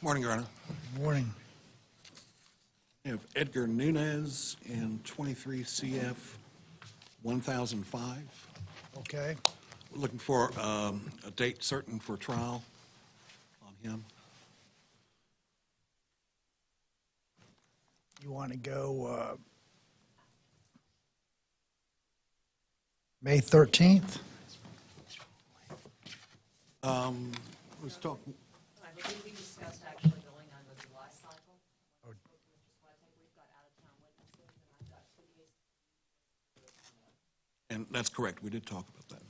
Morning, Your Honor. Morning. We have Edgar Nunez in 23 CF 1005. Okay. We're looking for a date certain for trial on him. You want to go May 13th? Let's talk. I believe we discussed actually going on the July cycle. Oh. We've got out-of-town witnesses, and I've got Pleas. And that's correct. We did talk about that.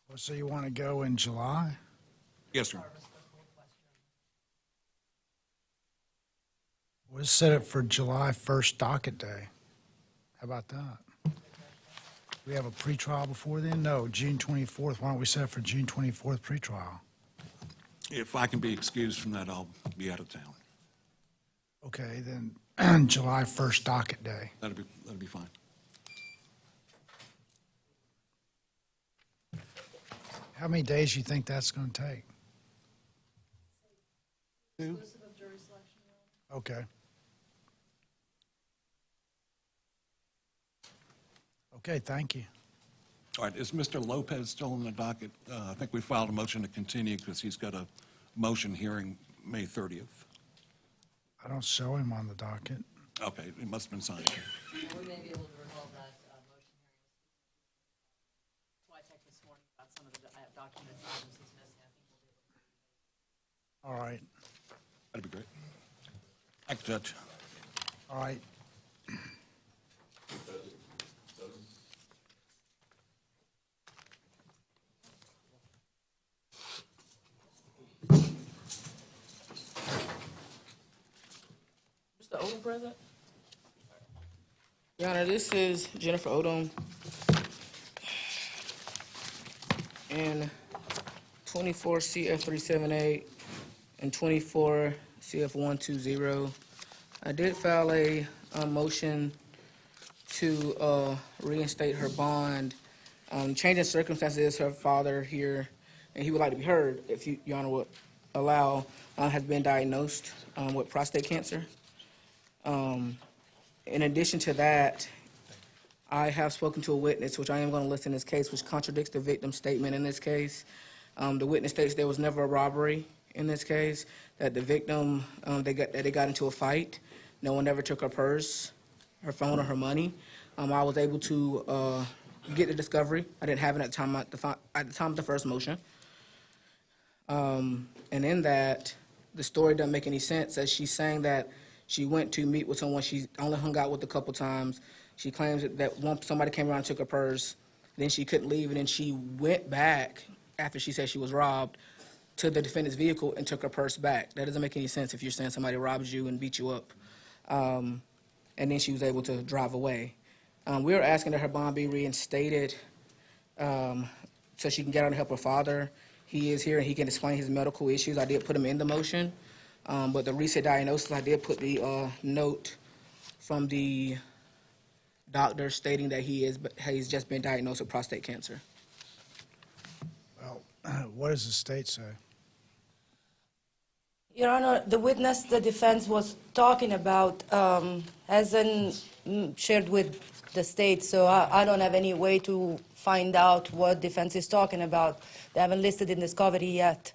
Well, so you want to go in July? Yes, sir. We'll set it for July 1st docket day. How about that? We have a pretrial before then? No, June 24th. Why don't we set it for June 24th pretrial? If I can be excused from that, I'll be out of town. Okay, then July 1st docket day. That'll be fine. How many days do you think that's going to take? Exclusive of jury selection. Okay. Okay, thank you. All right, is Mr. Lopez still on the docket? I think we filed a motion to continue because he's got a motion hearing May 30th. I don't show him on the docket. Okay, it must have been signed. And we may be able to resolve that motion hearing. So I checked this morning about some of the documents items he's missing. I think we'll be able to. All right. That'd be great. Thank you, Judge. All right. Mr. Odom present? Your Honor, this is Jennifer Odom. In 24 CF 378 and 24 CF 120, I did file a motion to reinstate her bond. Changing circumstances, her father here, and he would like to be heard, if Your Honor would allow, has been diagnosed with prostate cancer. In addition to that, I have spoken to a witness, which I am going to list in this case, which contradicts the victim's statement in this case. The witness states there was never a robbery in this case, that the victim, they got into a fight. No one ever took her purse, her phone, or her money. I was able to get the discovery. I didn't have it at the time of the first motion. And in that, the story doesn't make any sense, as she's saying that she went to meet with someone she only hung out with a couple times. She claims that somebody came around and took her purse, then she couldn't leave, and then she went back after she said she was robbed to the defendant's vehicle and took her purse back. That doesn't make any sense if you're saying somebody robs you and beat you up. And then she was able to drive away. We are asking that her bond be reinstated so she can get out and help her father. He is here and he can explain his medical issues. I did put him in the motion. But the recent diagnosis, I did put the note from the doctor stating that he's just been diagnosed with prostate cancer. Well, what does the state say? Your Honor, the witness the defense was talking about hasn't shared with the state, so I don't have any way to find out what defense is talking about. They haven't listed in discovery yet.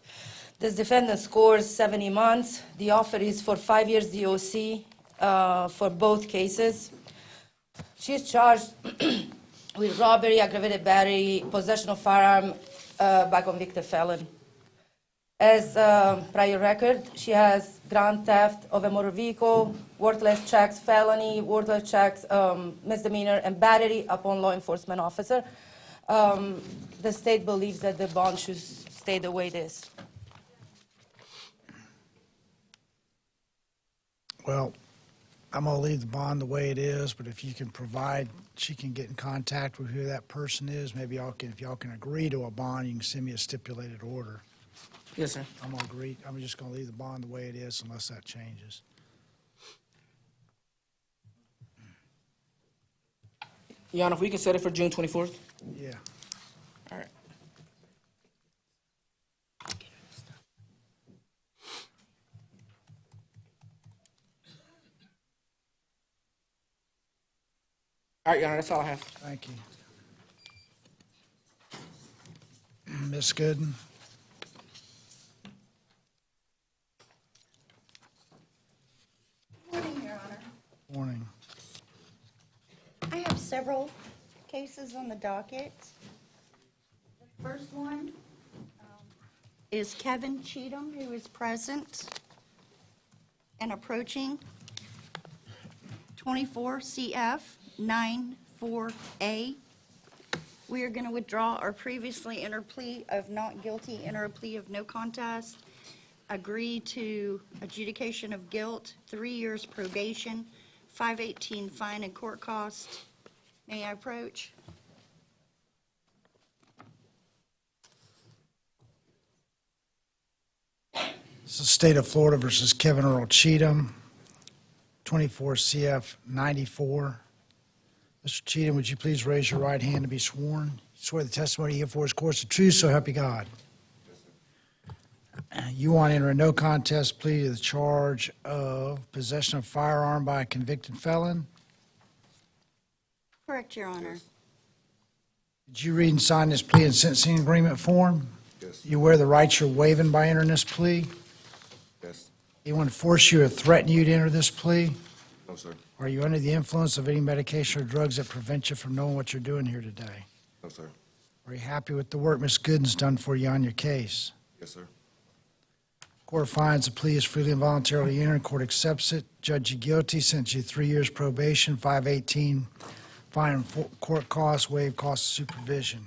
This defendant scores 70 months. The offer is for 5 years DOC for both cases. She's charged with robbery, aggravated battery, possession of firearm by convicted felon. As prior record, she has grand theft of a motor vehicle, worthless checks, felony, worthless checks, misdemeanor, and battery upon law enforcement officer. The state believes that the bond should stay the way it is. Well, I'm going to leave the bond the way it is, but if you can provide, she can get in contact with who that person is. Maybe if y'all can agree to a bond, you can send me a stipulated order. Yes, sir. I'm going to agree. I'm just going to leave the bond the way it is unless that changes. Your Honor, if we can set it for June 24th? Yeah. All right. All right, Your Honor, that's all I have. Thank you. Ms. Gooden? Morning, Your Honor. Morning. I have several cases on the docket. The first one is Kevin Cheetum, who is present and approaching, 24 CF 94A. We are going to withdraw our previously entered plea of not guilty, enter a plea of no contest, agree to adjudication of guilt, 3 years probation, 518 fine and court cost. May I approach? This is State of Florida versus Kevin Earl Cheetum, 24 CF 94. Mr. Cheetum, would you please raise your right hand to be sworn? You swear the testimony you give for is course the truth, so help you God. You want to enter a no contest plea to the charge of possession of firearm by a convicted felon? Correct, Your Honor. Did you read and sign this plea and sentencing agreement form? Yes. You aware of the rights you're waiving by entering this plea? Yes. Anyone force you or threaten you to enter this plea? No, sir. Are you under the influence of any medication or drugs that prevent you from knowing what you're doing here today? No, sir. Are you happy with the work Ms. Gooden's done for you on your case? Yes, sir. Court finds the plea is freely and voluntarily entered. Court accepts it. Judge you guilty, sentence you 3 years probation, 518 fine and court costs, waive cost of supervision.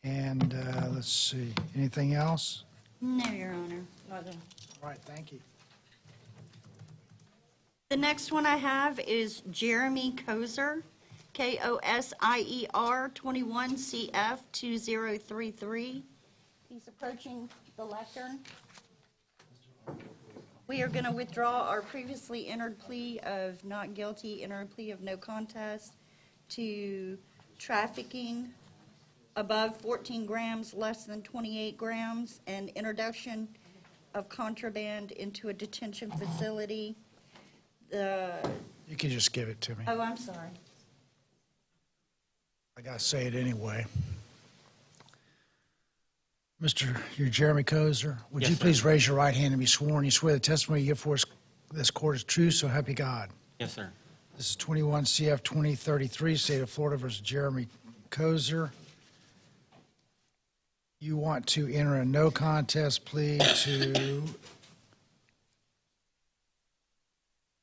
And let's see, anything else? No, Your Honor. All right, thank you. The next one I have is Jeremy Koser, Kosier, 21 CF 2033. He's approaching the lectern. We are going to withdraw our previously entered plea of not guilty, enter a plea of no contest to trafficking above 14 grams, less than 28 grams, and introduction of contraband into a detention facility. You can just give it to me. Oh, I'm sorry. I gotta say it anyway. You're Jeremy Koser. Would Yes, you sir. please raise your right hand and be sworn? You swear the testimony you give for this court is true, so help you God. Yes, sir. This is 21 CF 2033, State of Florida versus Jeremy Koser. You want to enter a no contest plea to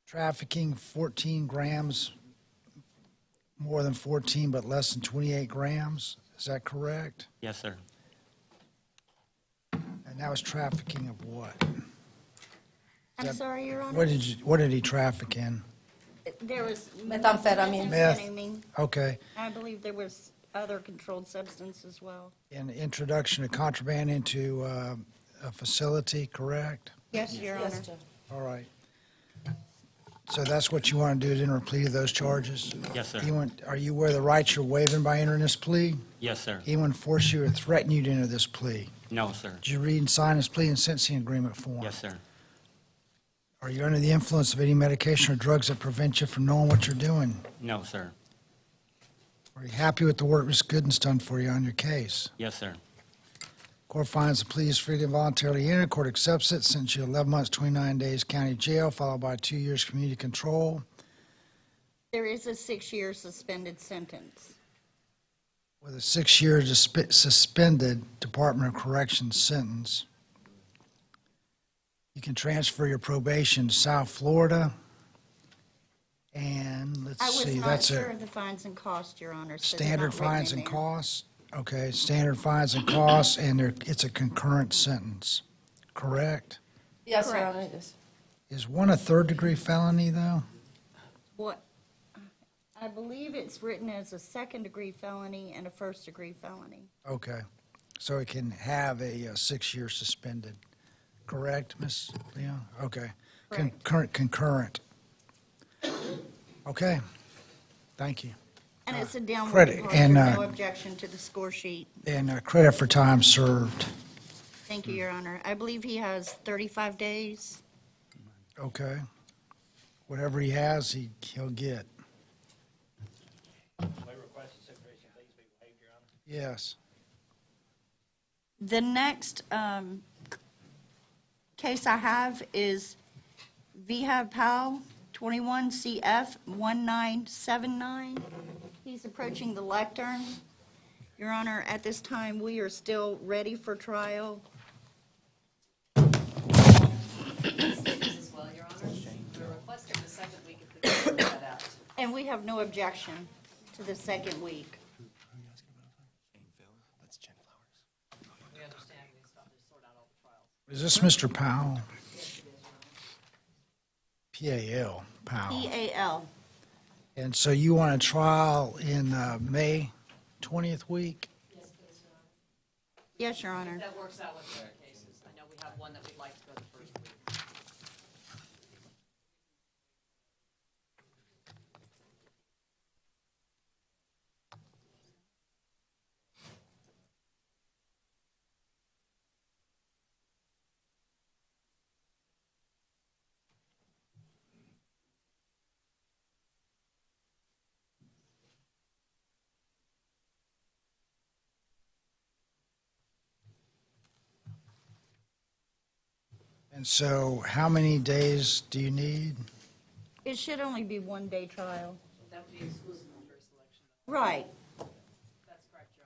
trafficking 14 grams, more than 14 but less than 28 grams. Is that correct? Yes, sir. And that was trafficking of what? I'm sorry, Your Honor. What did he traffic in? There was Methamphetamine. methamphetamine. Okay. I believe there was other controlled substance as well. And introduction of contraband into a facility, correct? Yes, Your Honor. Yes, Judge. All right. So that's what you want to do, is enter a plea to those charges? Yes, sir. Are you aware of the rights you're waiving by entering this plea? Yes, sir. Anyone force you or threaten you to enter this plea? No, sir. Did you read and sign this plea and sentencing agreement form? Yes, sir. Are you under the influence of any medication or drugs that prevent you from knowing what you're doing? No, sir. Are you happy with the work Ms. Gooden's done for you on your case? Yes, sir. Court finds the plea is freely and voluntarily entered. Court accepts it, sentence you 11 months, 29 days county jail, followed by 2 years community control. There is a 6-year suspended sentence. With a 6-year suspended Department of Corrections sentence. You can transfer your probation to South Florida. And let's I was see, not that's sure a of the fines and costs, Your Honor. so they're standard not written fines in and there. costs. Okay, standard fines and costs, and it's a concurrent sentence, correct? Yes, Your Correct. Honor, it is. Is one a third-degree felony, though? What, I believe it's written as a second-degree felony and a first-degree felony. Okay, so it can have a 6-year suspended, correct, Ms. Leon? Okay. Correct. Concurrent. Okay, thank you. And it's a downward credit, departure, and, no objection to the score sheet. And credit for time served. Thank you, Your Honor. I believe he has 35 days. Okay. Whatever he has, he'll get. Yes. The next case I have is Vihab Powell, 21 CF 1979. He's approaching the lectern. Your Honor, at this time, we are still ready for trial. Statements as well, Your Honor. We're requesting the second week if we can work that out. And we have no objection to the second week. We understand we still have to sort out all the trials. Is this Mr. Powell? P-A-L, Powell. PAL. And so you want a trial in May 20th week? Yes, Your Honor. That works out with the other cases. I know we have one that we'd like to go the first week. And so how many days do you need? It should only be one-day trial. That would be exclusive of jury selection. Right. That's correct, Your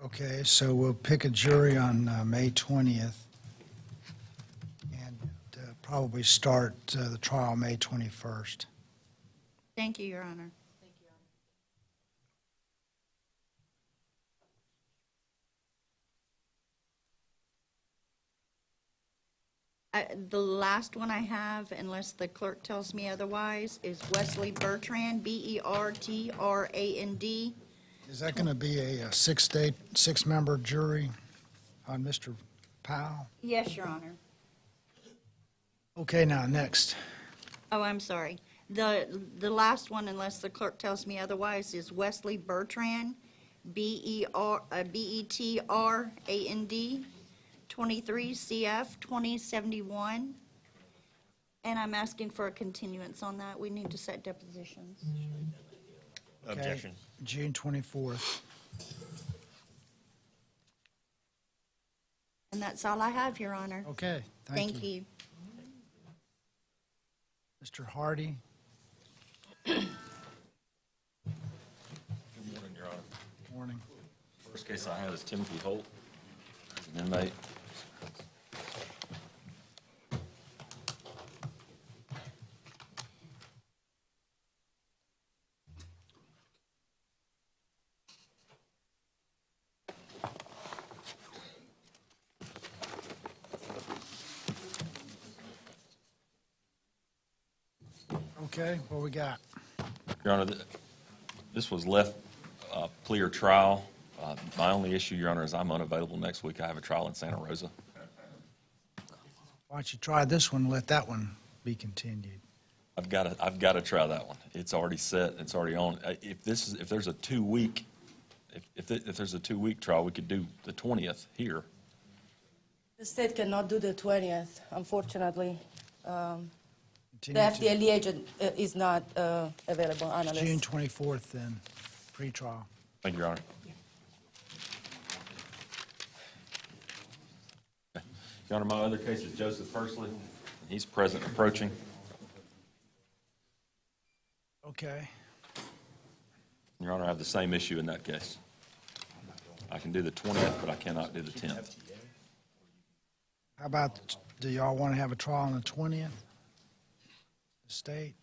Honor. Okay, so we'll pick a jury on May 20th and probably start the trial May 21st. Thank you, Your Honor. Thank you, Your Honor. The last one I have, unless the clerk tells me otherwise, is Wesley Bertrand, B-E-R-T-R-A-N-D. Is that going to be a six-member jury on Mr. Powell? Yes, Your Honor. Okay, now, next. Oh, I'm sorry. The last one, unless the clerk tells me otherwise, is Wesley Bertrand, B-E-T-R-A-N-D, 23 CF 2071. And I'm asking for a continuance on that. We need to set depositions. Okay, Objection. June 24th. And that's all I have, Your Honor. Okay, thank you. you. Mr. Hardy? Good morning, Your Honor. Morning. First case I have is Timothy Holt, an inmate. Okay, what we got? Your Honor, this was left plea or trial. My only issue, Your Honor, is I'm unavailable next week. I have a trial in Santa Rosa. Why don't you try this one, let that one be continued? I've got to try that one. It's already set. It's already on. If there's a 2-week, if there's a 2-week trial, we could do the 20th here. The state cannot do the 20th, unfortunately. The Continue to FDLE agent is not available, analyst. June 24th then, pre-trial. Thank you, Your Honor. Your Honor, my other case is Joseph Hursley. He's present and approaching. Okay. Your Honor, I have the same issue in that case. I can do the 20th, but I cannot do the 10th. How about, do y'all want to have a trial on the 20th? The state?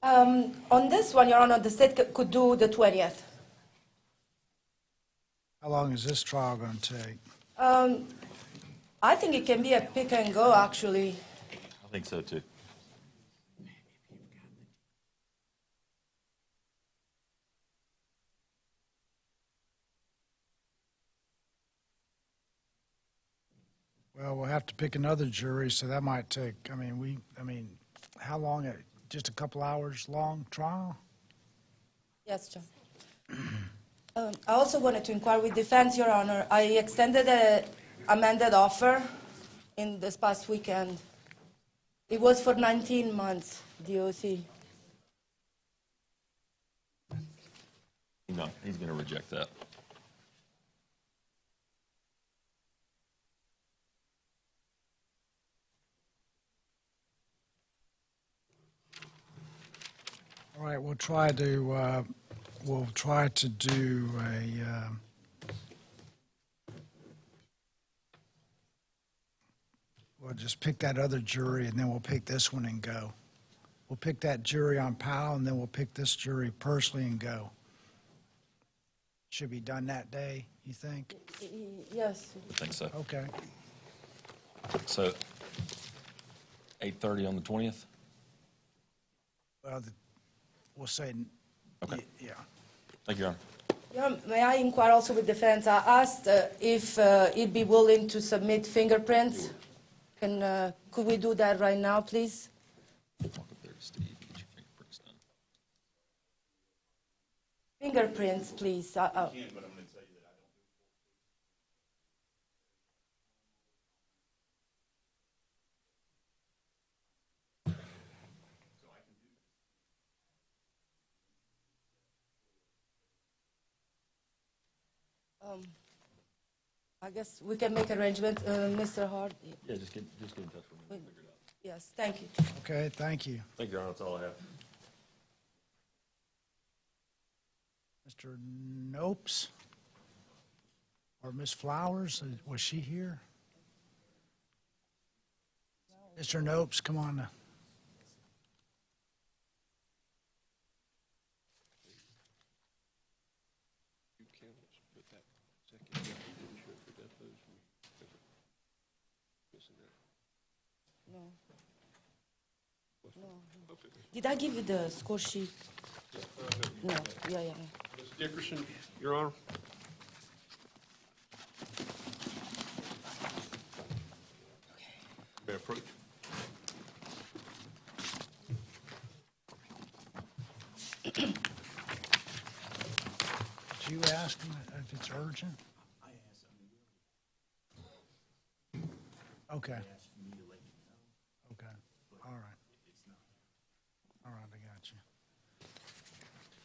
On this one, Your Honor, the state could do the 20th. How long is this trial going to take? I think it can be a pick and go, actually. I think so, too. Well, we'll have to pick another jury, so that might take, how long, just a couple hours long trial? Yes, John. I also wanted to inquire with defense, Your Honor. I extended an amended offer in this past weekend. It was for 19 months, DOC. He's gonna reject that. All right, we'll try to do a, we'll just pick that other jury, and then we'll pick this one and go. We'll pick that jury on Powell, and then we'll pick this jury personally and go. Should be done that day, you think? Yes. I think so. Okay. So, 8:30 on the 20th? Well, we'll say, Okay. yeah. Thank you, Your Honor. Yeah, may I inquire also with defense? I asked if he'd be willing to submit fingerprints. Could we do that right now, please? Walk up there to Steve, get your fingerprints done. Fingerprints, please. I guess we can make arrangement, Mr. Hart. Yeah, just get in touch with me. We'll figure it out. Yes, thank you. Okay, thank you. Thank you, Your Honor. That's all I have. Mr. Nopes? Or Miss Flowers, was she here? Mr. Nopes, come on. No. No. Did I give you the score sheet? No, yeah. Ms. Dickerson, Your Honor. May I approach? Did you ask him if it's urgent? I asked him. Okay. Okay, all right. All right, I got you.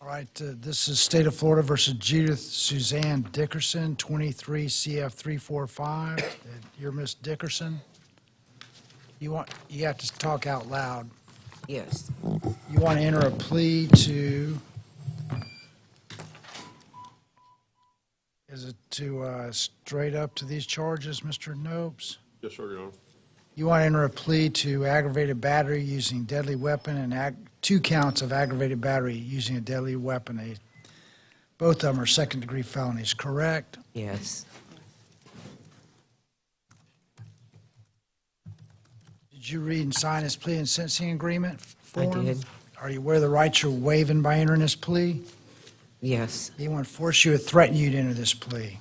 All right, this is State of Florida versus Judith Suzanne Dickerson, 23 CF 345. You're Miss Dickerson? You have to talk out loud. Yes. You want to enter a plea to, is it to straight up to these charges, Mr. Nopes? Yes, sir, Your Honor. You want to enter a plea to aggravated battery using deadly weapon and 2 counts of aggravated battery using a deadly weapon. Both of them are second-degree felonies, correct? Yes. Did you read and sign this plea and sentencing agreement form? I did. Are you aware of the rights you're waiving by entering this plea? Yes. Anyone force you or threaten you to enter this plea?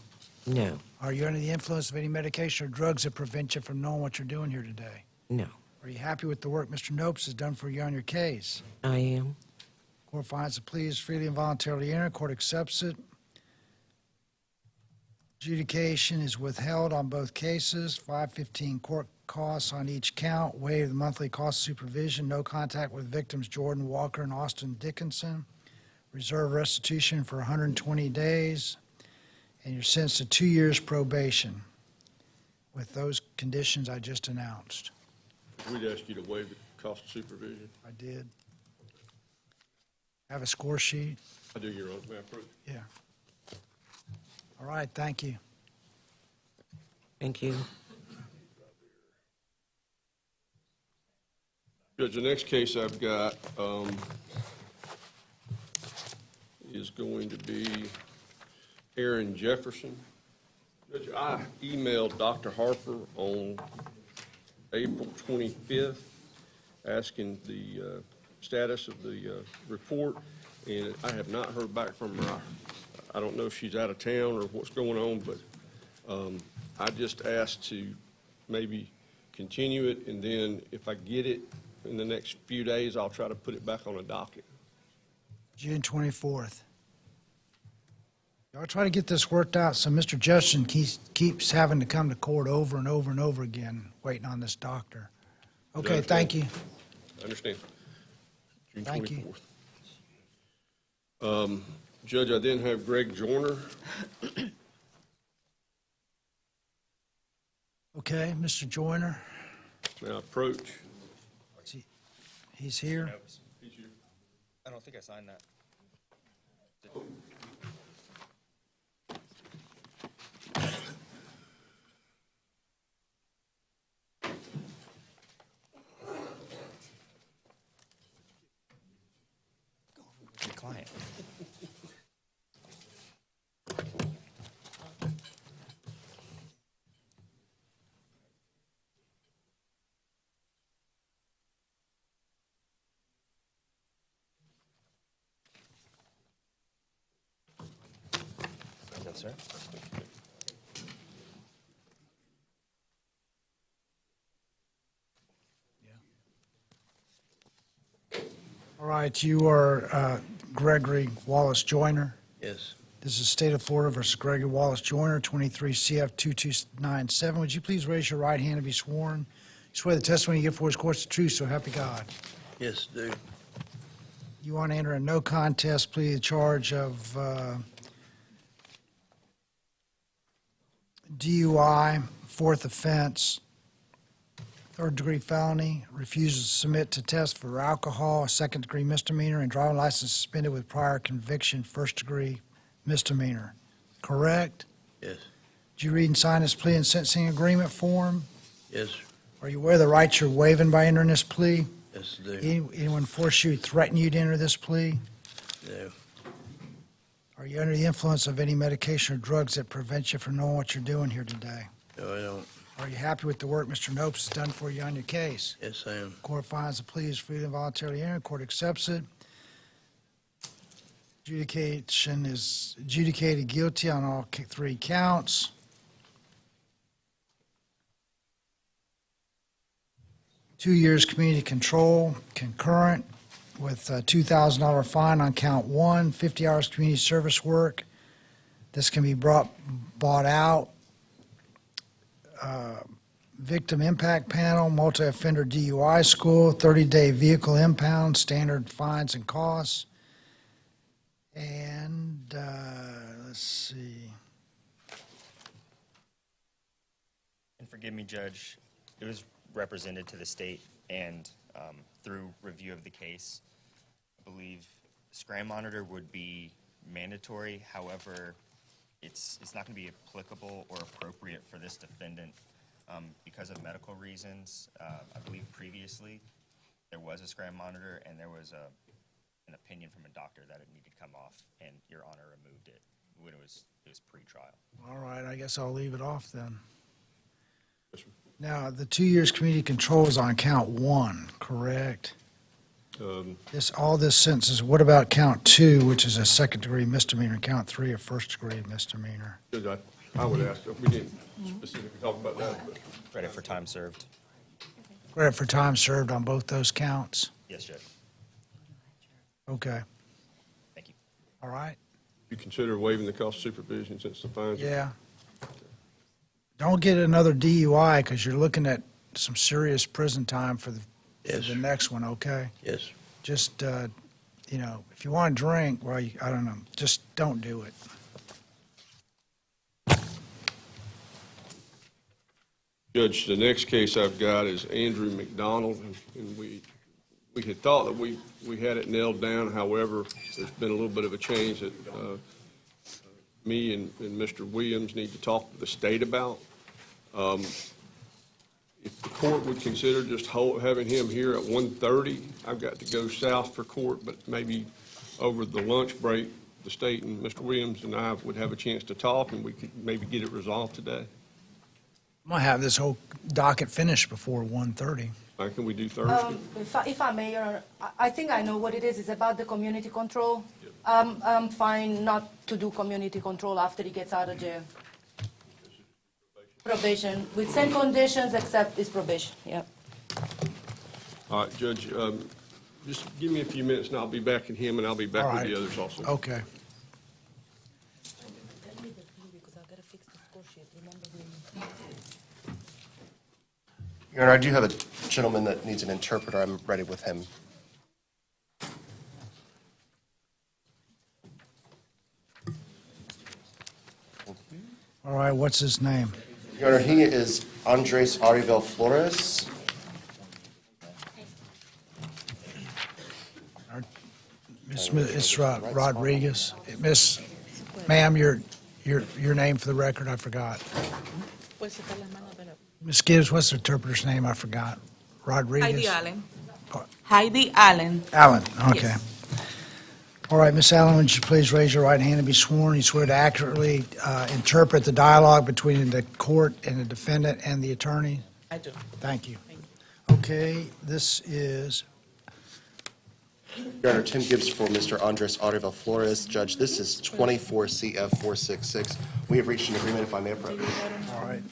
No. Are you under the influence of any medication or drugs that prevent you from knowing what you're doing here today? No. Are you happy with the work Mr. Nopes has done for you on your case? I am. Court finds the plea is freely and voluntarily entered. Court accepts it. Adjudication is withheld on both cases. 515 court costs on each count. Waive the monthly cost of supervision. No contact with victims Jordan Walker and Austin Dickinson. Reserve restitution for 120 days. And you're sentenced to 2 years probation with those conditions I just announced. We'd ask you to waive the cost of supervision. I did. Have a score sheet? I do, Your Honor. May I approach? Yeah. All right, thank you. Thank you. Judge, the next case I've got is going to be Aaron Jefferson. Judge, I emailed Dr. Harper on April 25th asking the status of the report, and I have not heard back from her. I don't know if she's out of town or what's going on, but I just asked to maybe continue it, and then if I get it in the next few days, I'll try to put it back on a docket. June 24th. Y'all try to get this worked out, so Mr. Jefferson keeps having to come to court over and over and over again, waiting on this doctor. Okay, understand. thank you. I understand. June Thank you. 24th. Judge, I then have Greg Joyner. Okay, Mr. Joyner, Now approach. he's here. I don't think I signed that. Good client. Yes, sir. All right, you are Gregory Wallace Joyner. Yes. This is State of Florida versus Gregory Wallace Joyner, 23 CF 2297. Would you please raise your right hand and be sworn? You swear the testimony you give for his court's the truth, so help you God. Yes, do. You want to enter a no contest plea to the charge of DUI, fourth offense, third-degree felony, refuses to submit to test for alcohol, second-degree misdemeanor, and driving license suspended with prior conviction, first-degree misdemeanor. Correct? Yes. Did you read and sign this plea and sentencing agreement form? Yes. Are you aware of the rights you're waiving by entering this plea? Yes, do. Anyone force you, threaten you to enter this plea? No. Are you under the influence of any medication or drugs that prevent you from knowing what you're doing here today? No, I don't. Are you happy with the work Mr. Nopes has done for you on your case? Yes, I am. Court finds the plea is freely and voluntarily entered. Court accepts it. Adjudication is adjudicated guilty on all three counts. Two years community control, concurrent, with a $2,000 fine on count one, 50 hours community service work. This can be bought out. Victim impact panel, multi-offender DUI school, 30-day vehicle impound, standard fines and costs. And, let's see. And forgive me, Judge, it was represented to the state, and through review of the case, I believe scram monitor would be mandatory. However, it's not going to be applicable or appropriate for this defendant because of medical reasons. I believe previously there was a scram monitor, and there was an opinion from a doctor that it needed to come off, and Your Honor removed it when it was pre-trial. All All right, I guess I'll leave it off then. Yes, sir. Now, the 2 years community control is on count one, correct? All this sentences, what about count two, which is a second-degree misdemeanor, count three, a first-degree misdemeanor? Judge, I would ask, we didn't specifically talk about that, but Credit for time served. Credit for time served on both those counts? Yes, Judge. Okay, Thank you. all right, you consider waiving the cost of supervision since the fines are... yeah. Don't get another DUI, because you're looking at some serious prison time for Yes. the next one, okay? Yes. Just, you know, if you want to drink, well, I don't know, just don't do it. Judge, the next case I've got is Andrew McDonald, and we had thought that we had it nailed down. However, there's been a little bit of a change that me and Mr. Williams need to talk to the state about. If the court would consider just having him here at 1:30, I've got to go south for court, but maybe over the lunch break, the state and Mr. Williams and I would have a chance to talk, and we could maybe get it resolved today. I'm going to have this whole docket finished before 1:30. Can we do Thursday? If I may, Your Honor, I think I know what it is. It's about the community control. I'm fine not to do community control after he gets out of jail. Probation, with same conditions except his probation, yeah. All right, Judge, just give me a few minutes, and I'll be back at him, and I'll be back All with right. the others also. Okay. Your Honor, I do have a gentleman that needs an interpreter. I'm ready with him. right, what's his name? Your Honor, he is Andres Arivel Flores. It's Rodriguez. Ma'am, your name for the record, I forgot. Ms. Gibbs, what's the interpreter's name? I forgot. Rodriguez? Heidi Allen. Heidi Allen. Allen, okay. Yes. All right, Ms. Allen, would you please raise your right hand and be sworn? You swear to accurately interpret the dialogue between the court and the defendant and the attorney? I do. Thank you. Okay, this is, Your Honor, Tim Gibbs for Mr. Andres Arivel Flores. Judge, this is 24 CF 466. We have reached an agreement, if I may approach. all right.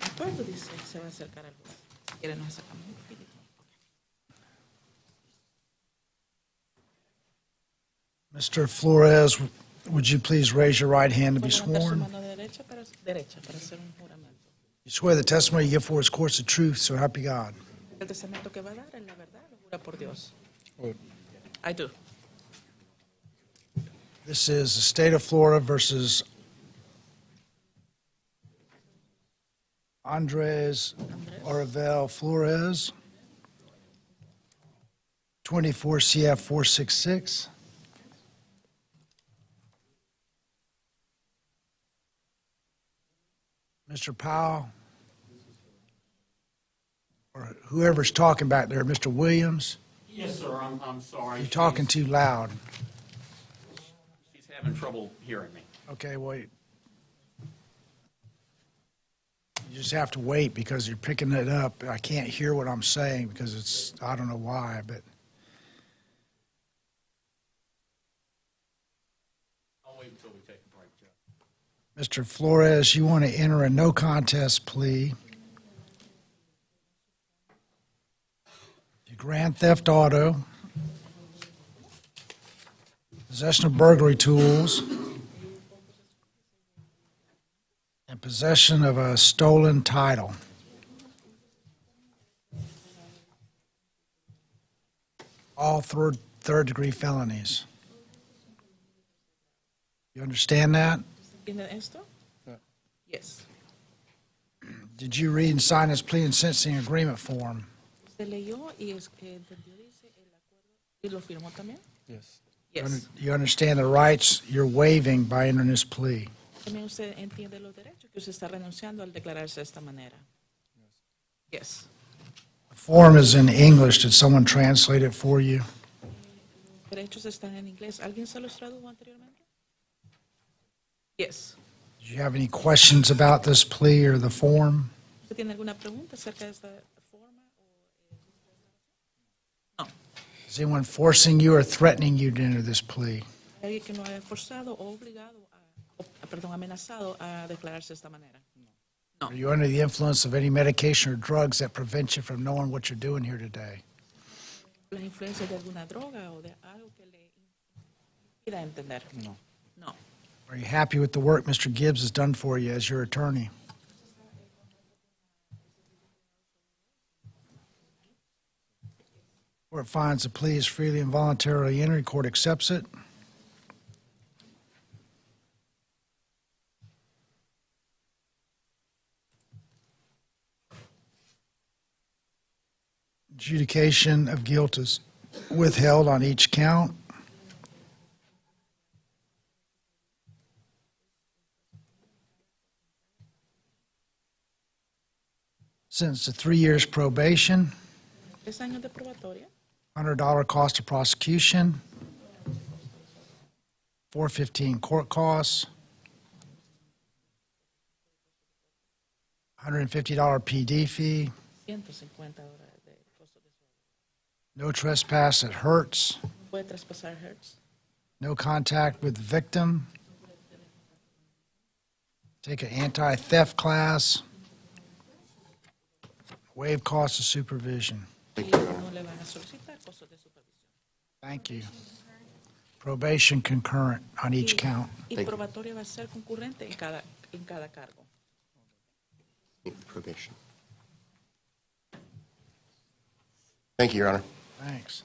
Mr. Flores, would you please raise your right hand to be sworn? You swear the testimony you give for his court's the truth, so help you God. I do. This is the state of Florida versus Andres Arivel Flores, 24 CF 466. Mr. Powell, or whoever's talking back there, Mr. Williams, Yes, sir, I'm sorry. you're talking too loud. She's having trouble hearing me. Okay, wait. You just have to wait because you're picking it up. I can't hear what I'm saying because it's, I don't know why, but I'll wait until we take a break, Judge. Mr. Flores, you want to enter a no contest plea to grand theft auto, possession of burglary tools, and possession of a stolen title. All third-degree felonies. You understand that? ¿Entiende esto? Yes. Did you read and sign this plea and sentencing agreement form? ¿Se leyó y entendió, dice el acuerdo y lo firmó también? Yes. Yes. You understand the rights you're waiving by entering this plea? También usted entiende los derechos que usted está renunciando al declararse de esta manera. Yes. The form is in English. Did someone translate it for you? Derechos están en inglés. ¿Alguien se los tradujo anteriormente? Yes. Do you have any questions about this plea or the form? ¿Usted tiene alguna pregunta acerca de esta forma? No. Is anyone forcing you or threatening you to enter this plea? ¿Hay alguien que lo haya forzado o obligado, amenazado a declararse de esta manera? No. Are you under the influence of any medication or drugs that prevent you from knowing what you're doing here today? ¿La influencia de alguna droga o de algo que le impida entender? No. No. Are you happy with the work Mr. Gibbs has done for you as your attorney? Court finds the plea is freely and voluntarily entered. Court accepts it. Adjudication of guilt is withheld on each count. Sentenced to 3 years probation, 3 años de probatoria, $100 cost of prosecution, $415 court costs, $150 PD fee, 150 horas de costo de su no trespass that hurts, puede traspasar hertz, no contact with the victim, take an anti-theft class, waive cost of supervision. y no le van a solicitar costos de supervisión. Thank you. Probation concurrent on each count. Y probatoria va a ser concurrente en cada cargo. Probation. Thank you, Your Honor. Thanks.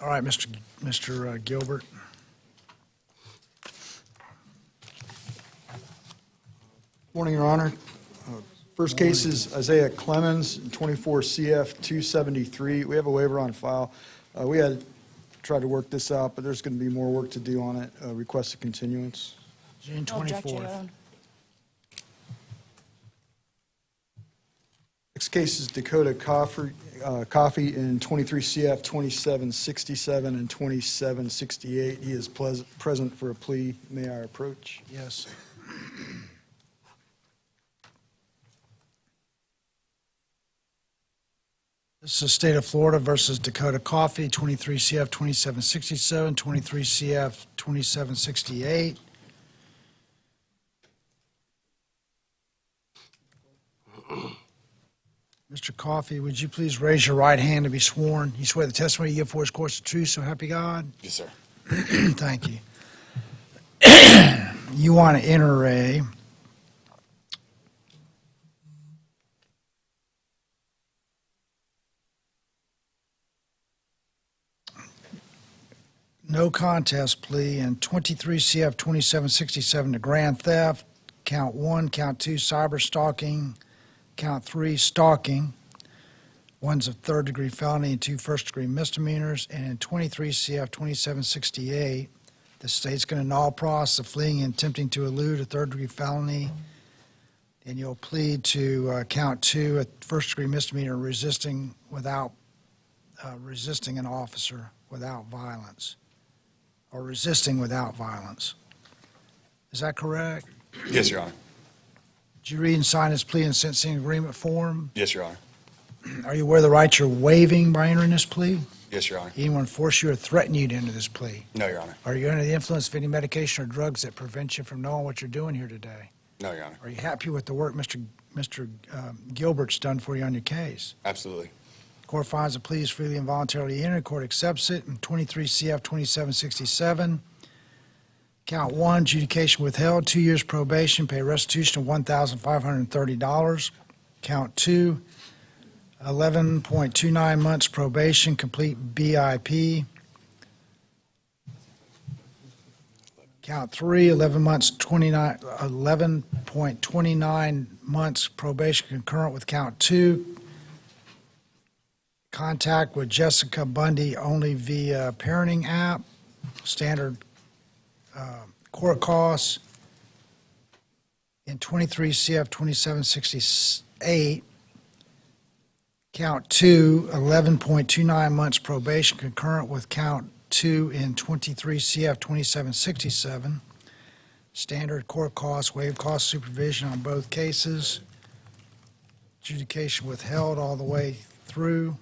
All right, Mr. Gilbert. Morning, Your Honor. First case is Isaiah Clemens, 24 CF 273. We have a waiver on file. We had tried to work this out, but there's going to be more work to do on it. Request a continuance. June No objection, Your 24th. Honor. Next case is Dakota Coffee in 23 CF 2767 and 2768. He is present for a plea. May I approach? Yes. This is State of Florida versus Dakota Coffee, 23 CF 2767, 23 CF 2768. Mr. Coffey, would you please raise your right hand to be sworn? You swear the testimony you give for is course of truth, so help you God? Yes, sir. Thank you. You want to enter a no contest plea in 23 CF 2767 to grand theft, count 1, count 2, cyber stalking, count 3, stalking. One's a third-degree felony and 2 first-degree misdemeanors. And in 23 CF 2768, the state's going to null process of fleeing and attempting to elude a third-degree felony, and you'll plead to count 2, a first-degree misdemeanor, resisting an officer without violence, or resisting without violence. Is that correct? Yes, Your Honor. Did you read and sign this plea and sentencing agreement form? Yes, Your Honor. Are you aware of the rights you're waiving by entering this plea? Yes, Your Honor. Anyone force you or threaten you to enter this plea? No, Your Honor. Are you under the influence of any medication or drugs that prevent you from knowing what you're doing here today? No, Your Honor. Are you happy with the work Mr. Gilbert's done for you on your case? Absolutely. Court finds the plea is freely and voluntarily entered. Court accepts it. In 23 CF 2767, count 1, adjudication withheld, 2 years probation, pay restitution of $1,530. Count 2, 11.29 months probation, complete BIP. Count 3, 11.29 months probation concurrent with count 2. Contact with Jessica Bundy only via parenting app. Standard court costs. In 23 CF 2768, count 2, 11.29 months probation concurrent with count 2 in 23 CF 2767. Standard court costs, waive cost supervision on both cases. Adjudication withheld all the way through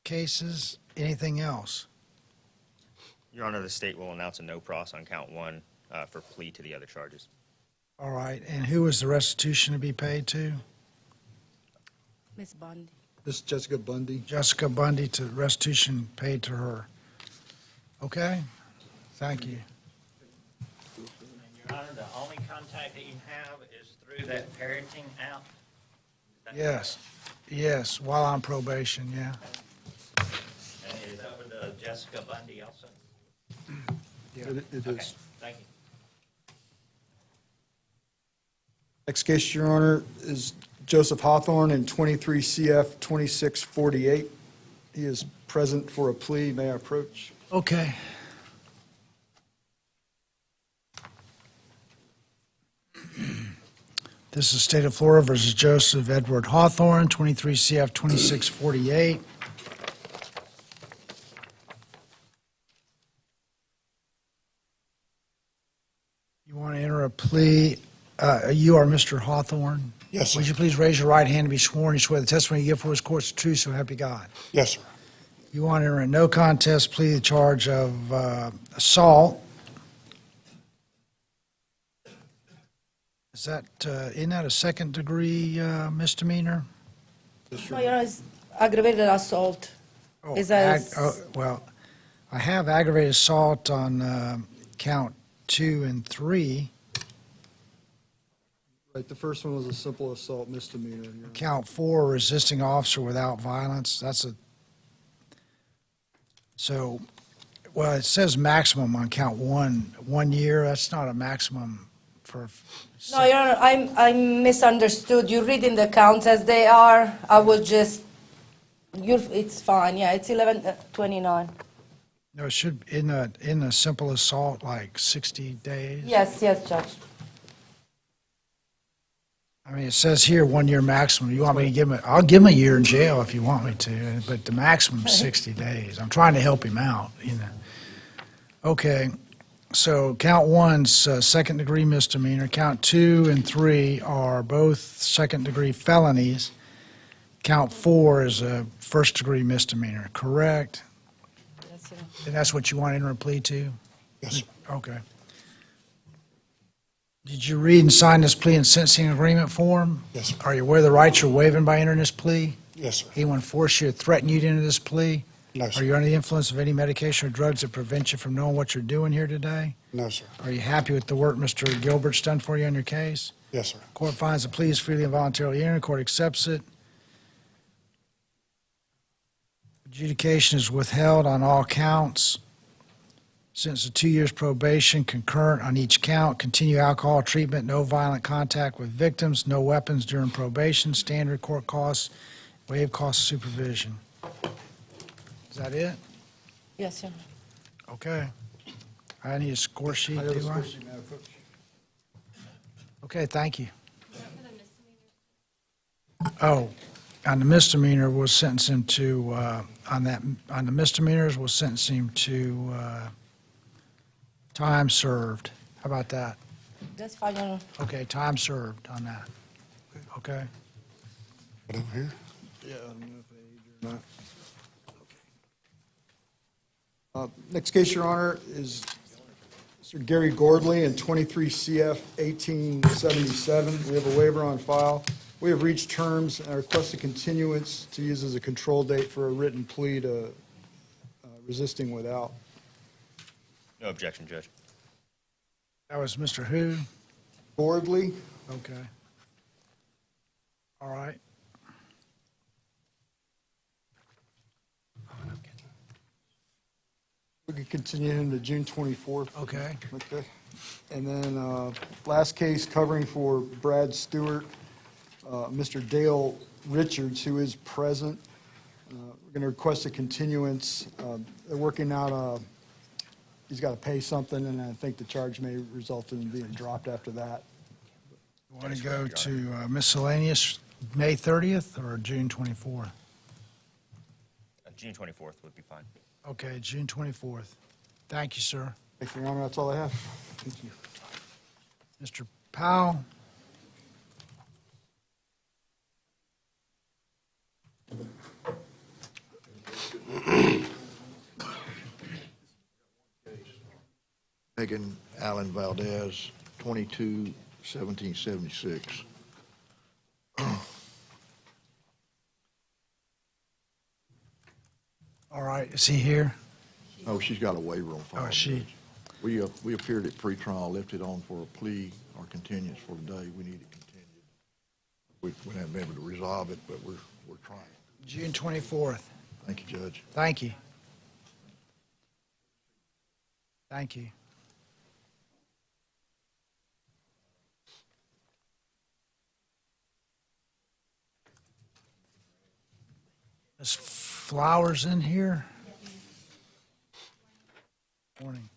cases. Anything else? Your Honor, the state will announce a no pros on count 1 for plea to the other charges. All right, and who is the restitution to be paid to? Ms. Bundy. This is Jessica Bundy. Jessica Bundy, to restitution paid to her. Okay? Thank you. Your Honor, the only contact that you have is through that parenting app? Yes, yes, while on probation, yeah. And is that with Jessica Bundy also? It Okay, is. thank you. Next case, Your Honor, is Joseph Hawthorne in 23 CF 2648. He is present for a plea. May I approach? Okay. This is State of Florida versus Joseph Edward Hawthorne, 23 CF 2648. You want to enter a plea? You are Mr. Hawthorne? Yes, sir. Would you please raise your right hand to be sworn? You swear the testimony you give for is course of truth, so help you God. Yes, sir. You want to enter a no contest plea, the charge of assault. Is that, isn't that a second-degree misdemeanor? No, Your Honor, it's aggravated assault. Oh, Is that? well, I have aggravated assault on count 2 and 3. Right, the first one was a simple assault misdemeanor. Your Honor. Count 4, resisting officer without violence. Well, it says maximum on count 1 year. That's not a maximum for, No, Your Honor, I misunderstood. You're reading the counts as they are. I was just, it's fine, yeah, it's 11/29. no, it should, in a simple assault, like 60 days? Yes, Judge. I mean, it says here 1 year maximum. You want me to give him, I'll give him a year in jail if you want me to, but the maximum is 60 days. I'm trying to help him out, you know. Okay, so count one's second-degree misdemeanor. Count 2 and 3 are both second-degree felonies. Count 4 is a first-degree misdemeanor, correct? Yes, Your Honor. And that's what you want to enter a plea to? Yes, sir. Okay. Did you read and sign this plea and sentencing agreement form? Yes, sir. Are you aware of the rights you're waiving by entering this plea? Yes, sir. Anyone force you or threaten you to enter this plea? No, sir. Are you under the influence of any medication or drugs that prevent you from knowing what you're doing here today? No, sir. Are you happy with the work Mr. Gilbert's done for you on your case? Yes, sir. Court finds the plea is freely and voluntarily entered. Court accepts it. Adjudication is withheld on all counts. Sentence to 2 years probation, concurrent on each count. Continue alcohol treatment, no violent contact with victims, no weapons during probation, standard court costs, waive cost of supervision. Is that it? Yes, Your Honor. Okay. I need a score sheet, do I? Okay, thank you. Oh, on the misdemeanor, we'll sentence him to, on the misdemeanors, we'll sentence him to time served. How about that? That's fine, Your Honor. Okay, time served on that. Okay? Right over here? Yeah, I don't know if I age or not. Next case, Your Honor, is Mr. Gary Gordley in 23 CF 1877. We have a waiver on file. We have reached terms and request a continuance to use as a control date for a written plea to resisting without. No objection, Judge. That was Mr. Who? Gordley. Okay. All right. We could continue him to June 24th. Okay. Okay. And then last case covering for Brad Stewart, Mr. Dale Richards, who is present. We're going to request a continuance. They're working out he's got to pay something, and I think the charge may result in being dropped after that. You want to go to miscellaneous May 30th or June 24th? June 24th would be fine. Okay, June 24th. Thank you, sir. Thank you, Your Honor. That's all I have. Thank you. Mr. Powell? Megan Allen Valdez, 22-1776. All right, is he here? Oh, she's got a waiver on file. Oh, she? We appeared at pretrial, left it on for a plea or continuance for today. We need it continued. We haven't been able to resolve it, but we're trying. June 24th. Thank you, Judge. Thank you. Thank you. Is Flowers in here? Morning.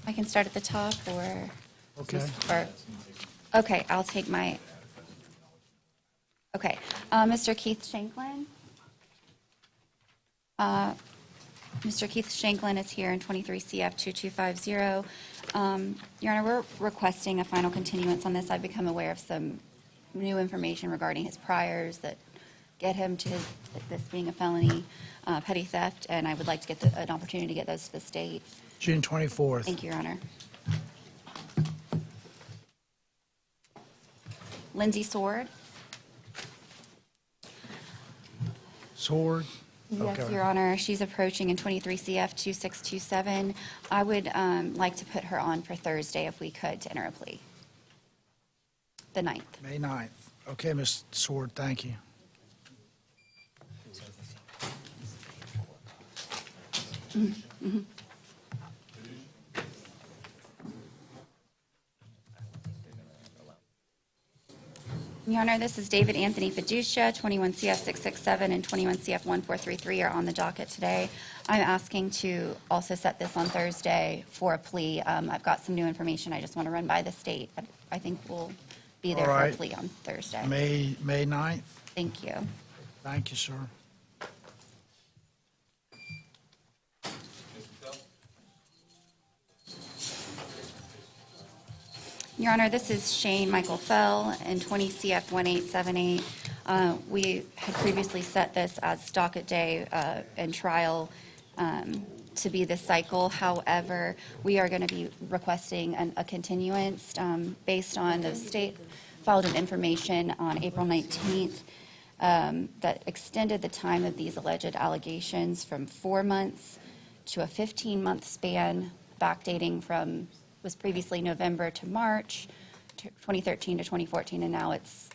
I can start at the top, or? Okay. Okay, I'll take my, okay. Mr. Keith Shanklin. Mr. Keith Shanklin is here in 23 CF 2250. Your Honor, we're requesting a final continuance on this. I've become aware of some new information regarding his priors that get him to this being a felony petty theft, and I would like to get an opportunity to get those to the state. June 24th. Thank you, Your Honor. Lindsay Sword. Sword? Yes, Okay. Your Honor. She's approaching in 23 CF 2627. I would like to put her on for Thursday if we could to enter a plea. The 9th. May 9th. Okay, Ms. Sword, thank you. Your Honor, this is David Anthony Fiducia, 21 CF 667 and 21 CF 1433 are on the docket today. I'm asking to also set this on Thursday for a plea. I've got some new information I just want to run by the state. I think we'll be there All for a right. plea on Thursday. May 9th. Thank you. Thank you, sir. Your Honor, this is Shane Michael Fell in 20 CF 1878. We had previously set this as docket day and trial to be this cycle. However, we are going to be requesting a continuance based on the state filed an information on April 19th that extended the time of these alleged allegations from 4 months to a 15-month span, backdating from was previously November to March 2013 to 2014, and now it's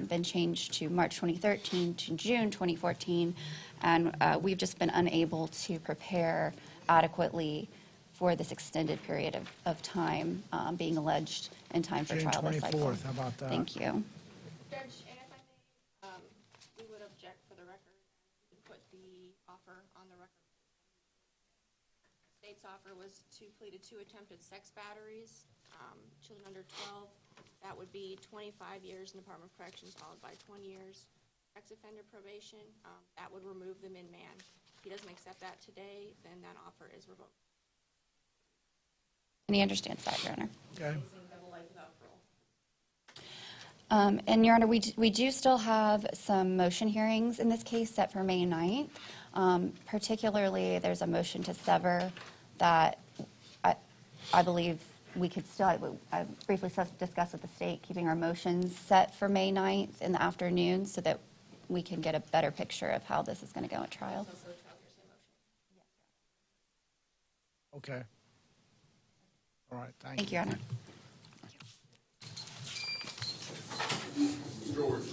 been changed to March 2013 to June 2014, and we've just been unable to prepare adequately for this extended period of time being alleged in time for June trial this cycle. 24th, how about that? Thank you. Judge, and if I may, we would object for the record, we could put the offer on the record. State's offer was to plead to 2 attempted sex batteries, children under 12. That would be 25 years in the Department of Corrections, followed by 20 years sex offender probation. That would remove the min-man. If he doesn't accept that today, then that offer is revoked. And he understands that, Your Honor. Okay. And Your Honor, we do still have some motion hearings in this case set for May 9th. Particularly, there's a motion to sever that I believe we could still, I briefly discussed with the state, keeping our motions set for May 9th in the afternoon so that we can get a better picture of how this is going to go at trial. Okay. All right, thank you. Thank you, Your Honor. George.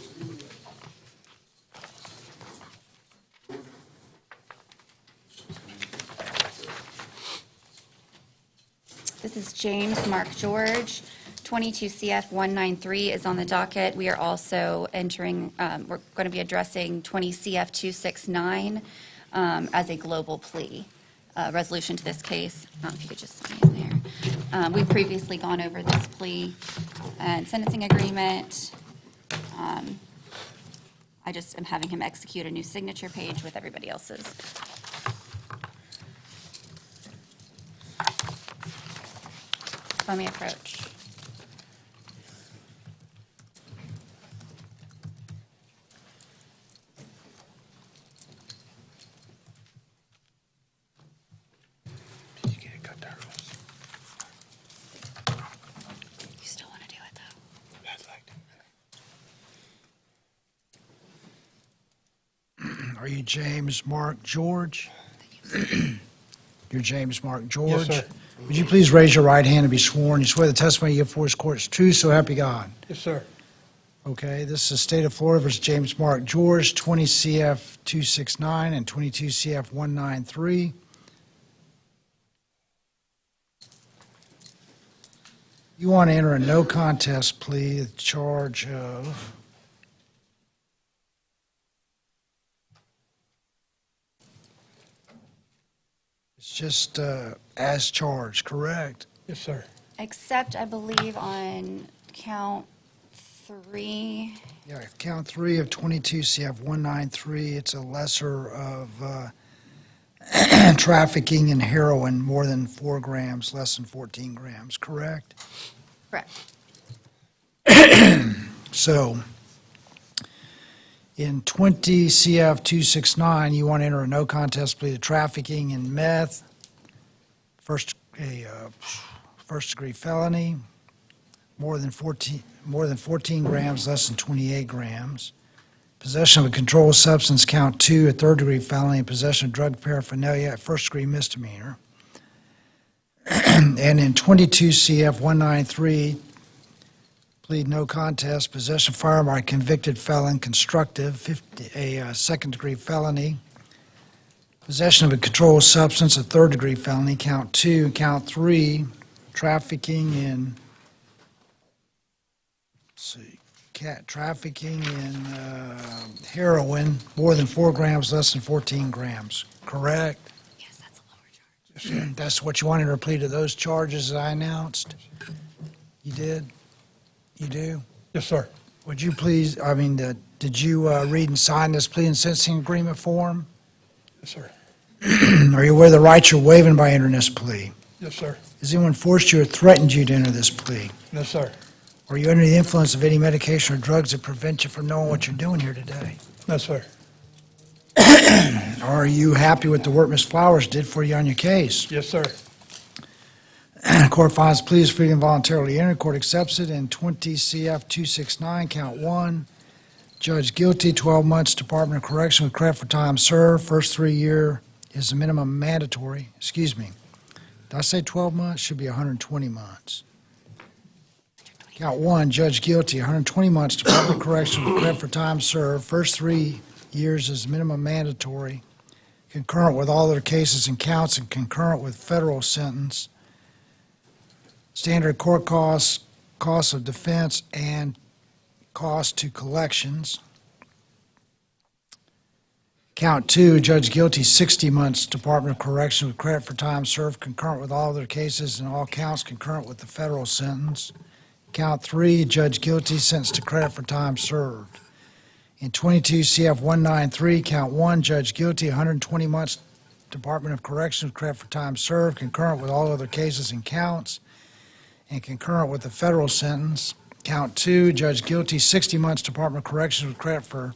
This is James Mark George. 22 CF 193 is on the docket. We are also entering, we're going to be addressing 20 CF 269 as a global plea resolution to this case. If you could just sign in there. We've previously gone over this plea and sentencing agreement. I just am having him execute a new signature page with everybody else's. Let me approach. Did you get it cut there? You still want to do it, though? That's like Are you James Mark George? You're James Mark George? Yes, sir. Would you please raise your right hand and be sworn? You swear the testimony you give before this court is true, so help you God. Yes, sir. Okay, this is State of Florida versus James Mark George, 20 CF 269 and 22 CF 193. You want to enter a no contest plea, the charge of it's just as charged, correct? Yes, sir. Except, I believe, on count 3. Yeah, count 3 of 22 CF 193, it's a lesser of trafficking in heroin, more than 4 grams, less than 14 grams, correct? Correct. So, in 20 CF 269, you want to enter a no contest plea to trafficking in meth, first degree felony, more than 14 grams, less than 28 grams. Possession of a controlled substance, count 2, a third degree felony, and possession of drug paraphernalia, a first degree misdemeanor. And in 22 CF 193, plead no contest, possession of firearm by a convicted felon, constructive, a second degree felony, Possession of a controlled substance, a third-degree felony, count 2. Count 3, trafficking in, let's see, trafficking in heroin, more than 4 grams, less than 14 grams, correct? Yes, that's a lower charge. That's what you wanted to plead to those charges that I announced? You did? You do? Yes, sir. Would you please, did you read and sign this plea and sentencing agreement form? Yes, sir. Are you aware of the rights you're waiving by entering this plea? Yes, sir. Has anyone forced you or threatened you to enter this plea? No, sir. Are you under the influence of any medication or drugs that prevent you from knowing what you're doing here today? No, sir. Are you happy with the work Ms. Flowers did for you on your case? Yes, sir. Court finds plea is free and voluntarily entered. Court accepts it in 20 CF 269, count 1. Judge guilty, 12 months, Department of Correction with credit for time served. First 3 year is the minimum mandatory. Excuse me. Did I say 12 months? Should be 120 months. Count 1, judge guilty, 120 months, Department of Correction with credit for time served. First 3 years is minimum mandatory, concurrent with all other cases and counts and concurrent with federal sentence. Standard court costs, costs of defense, and cost to collections. Count 2, judge guilty, 60 months, Department of Correction with credit for time served, concurrent with all other cases and all counts concurrent with the federal sentence. Count 3, judge guilty, sentenced to credit for time served. In 22 CF 193, count 1, judge guilty, 120 months, Department of Correction with credit for time served, concurrent with all other cases and counts, and concurrent with the federal sentence. Count 2, judge guilty, 60 months, Department of Corrections with credit for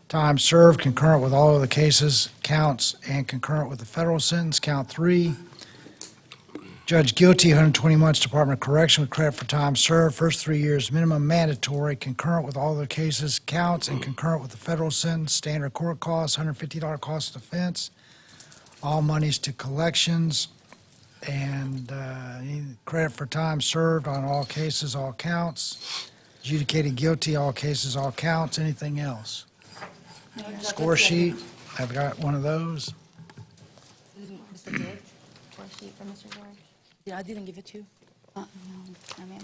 time served, concurrent with all of the cases, counts, and concurrent with the federal sentence. Count 3, judge guilty, 120 months, Department of Correction with credit for time served. First 3 years, minimum mandatory, concurrent with all of the cases, counts, and concurrent with the federal sentence. Standard court costs, $150 cost of defense. All monies to collections. And credit for time served on all cases, all counts. Adjudicated guilty, all cases, all counts. Anything else? Score sheet, I've got one of those. Mr. George? Score sheet for Mr. George? Yeah, I didn't give it to you. No, I mean,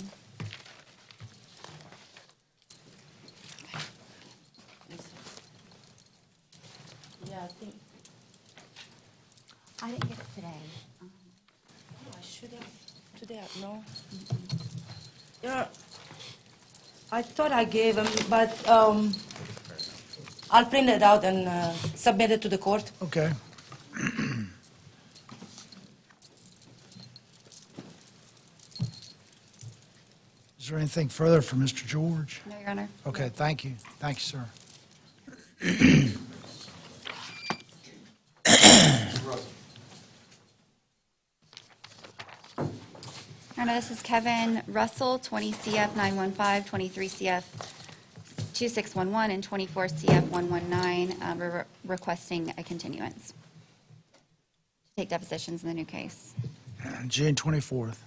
Yeah, I think, I didn't get it today. I should have, today, no. Yeah, I thought I gave him, but I'll print it out and submit it to the court. Okay. Is there anything further for Mr. George? No, Your Honor. Okay, thank you. Thank you, sir. Your Honor, this is Kevin Russell, 20 CF 915, 23 CF 2611, and 24 CF 119. We're requesting a continuance to take depositions in the new case. June 24th.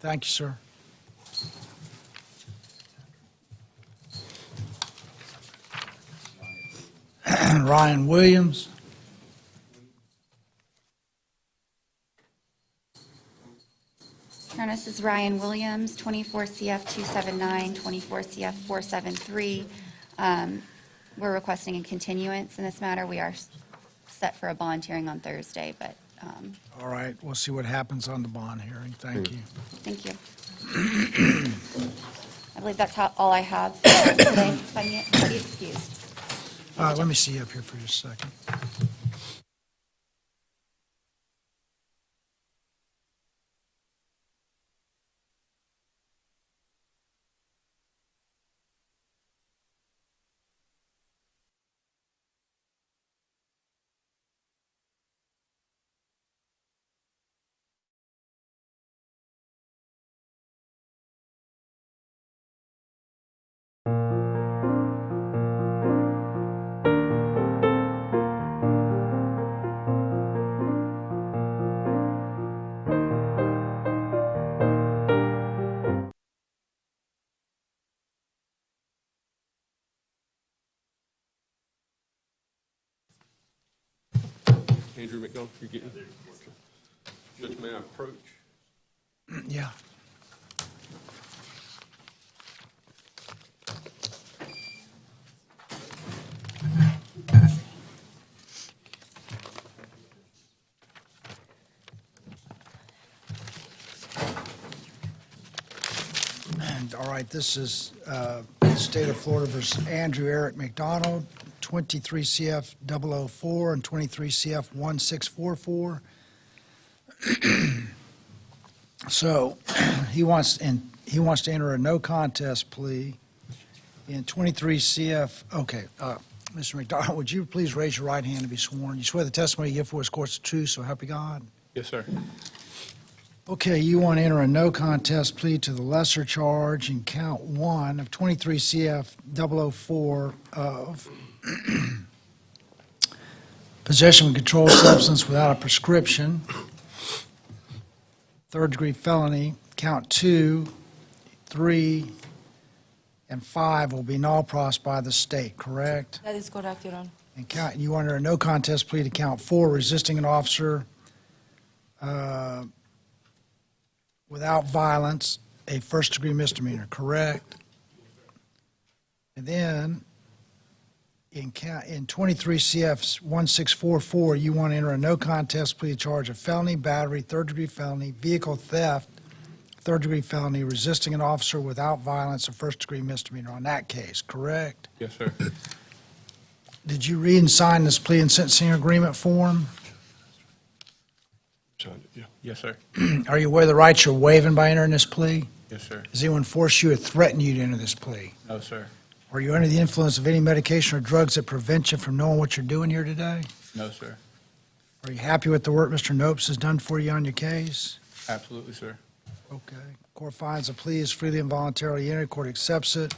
Thank you, sir. Ryan Williams. Your Honor, this is Ryan Williams, 24 CF 279, 24 CF 473. We're requesting a continuance in this matter. We are set for a bond hearing on Thursday, but All right, we'll see what happens on the bond hearing. Thank you. thank you. I believe that's all I have today. If I may be excused. Let me see you up here for just a second. Andrew McDonald, you're getting? Judge, may I approach? Yeah. And, all right, this is State of Florida versus Andrew Eric McDonald, 23 CF 004 and 23 CF 1644. So he wants to enter a no contest plea in 23 CF. Okay, Mr. McDonald, would you please raise your right hand to be sworn? You swear the testimony you give for us, court's the truth, so help you God? Yes, sir. Okay, you want to enter a no contest plea to the lesser charge in count 1 of 23 CF 004 of possession of a controlled substance without a prescription, third-degree felony. Count 2, 3, and 5 will be null pros by the state, correct? That is correct, Your Honor. And you under a no contest plea to count 4, resisting an officer without violence, a first-degree misdemeanor, correct? And then in 23 CF 1644, you want to enter a no contest plea to charge of felony, battery, third-degree felony, vehicle theft, third-degree felony, resisting an officer without violence, a first-degree misdemeanor on that case, correct? Yes, sir. Did you read and sign this plea and sentencing agreement form? Yeah. Yes, sir. Are you aware of the rights you're waiving by entering this plea? Yes, sir. Does anyone force you or threaten you to enter this plea? No, sir. Are you under the influence of any medication or drugs that prevent you from knowing what you're doing here today? No, sir. Are you happy with the work Mr. Nopes has done for you on your case? Absolutely, sir. Okay. Court finds the plea is freely and voluntarily entered. Court accepts it.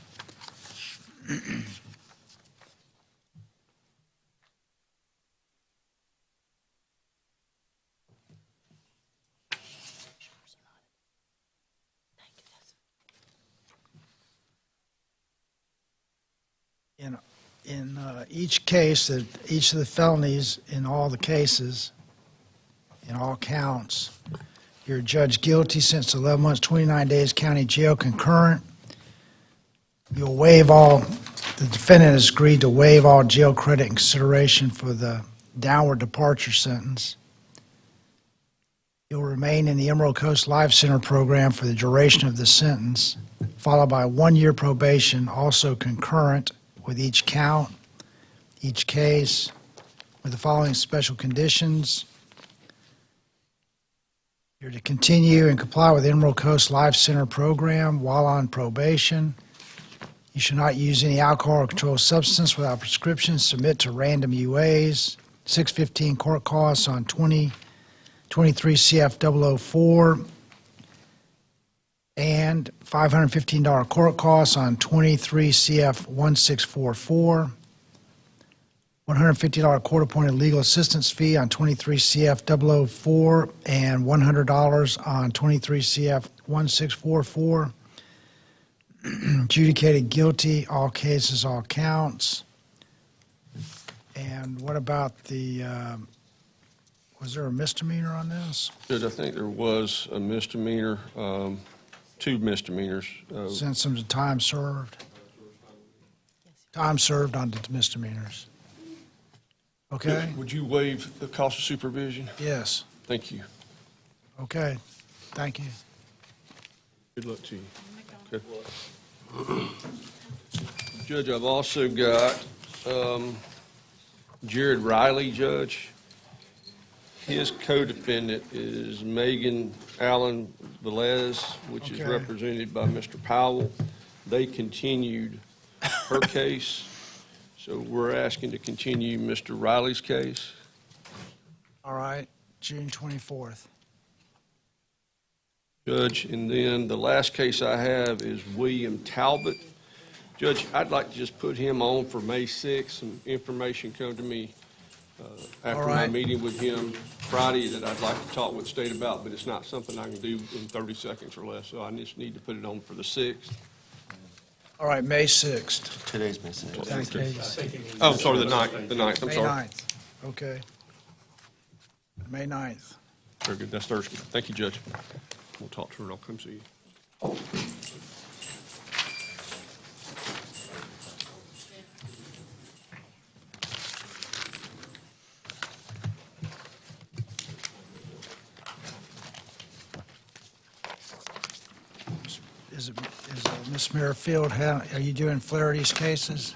In each case, each of the felonies in all the cases, in all counts, you're judged guilty, sentenced to 11 months, 29 days county jail concurrent. You'll waive all, the defendant has agreed to waive all jail credit and consideration for the downward departure sentence. You'll remain in the Emerald Coast Life Center program for the duration of the sentence, followed by 1-year probation, also concurrent with each count, each case, with the following special conditions. You're to continue and comply with the Emerald Coast Life Center program while on probation. You should not use any alcohol or controlled substance without prescription. Submit to random UAs. 615 court costs on 23 CF 004 and $515 court costs on 23 CF 1644. $150 court-appointed legal assistance fee on 23 CF 004 and $100 on 23 CF 1644. Adjudicated guilty, all cases, all counts. And what about the, was there a misdemeanor on this? Judge, I think there was a misdemeanor, 2 misdemeanors. Sentence them to time served? Time served on the misdemeanors. Okay? Would you waive the cost of supervision? Yes. Thank you. Okay. Thank you. Good luck to you. Okay. Judge, I've also got Jared Riley, Judge. His co-defendant is Megan Allen Velez, which is Okay. represented by Mr. Powell. They continued her case, so we're asking to continue Mr. Riley's case. All right. June 24th. Judge, and then the last case I have is William Talbot. Judge, I'd like to just put him on for May 6th. Some information come to me after my right. meeting with him Friday that I'd like to talk with the state about, but it's not something I can do in 30 seconds or less, so I just need to put it on for the 6th. All right, May 6th. Today's May 6th. Thank you. Oh, I'm sorry, the 9th, I'm May sorry. 9th. Okay. May 9th. Very good, that's Thursday. Thank you, Judge. We'll talk to her and I'll come see you. Is Ms. Merrifield, are you doing Flaherty's cases?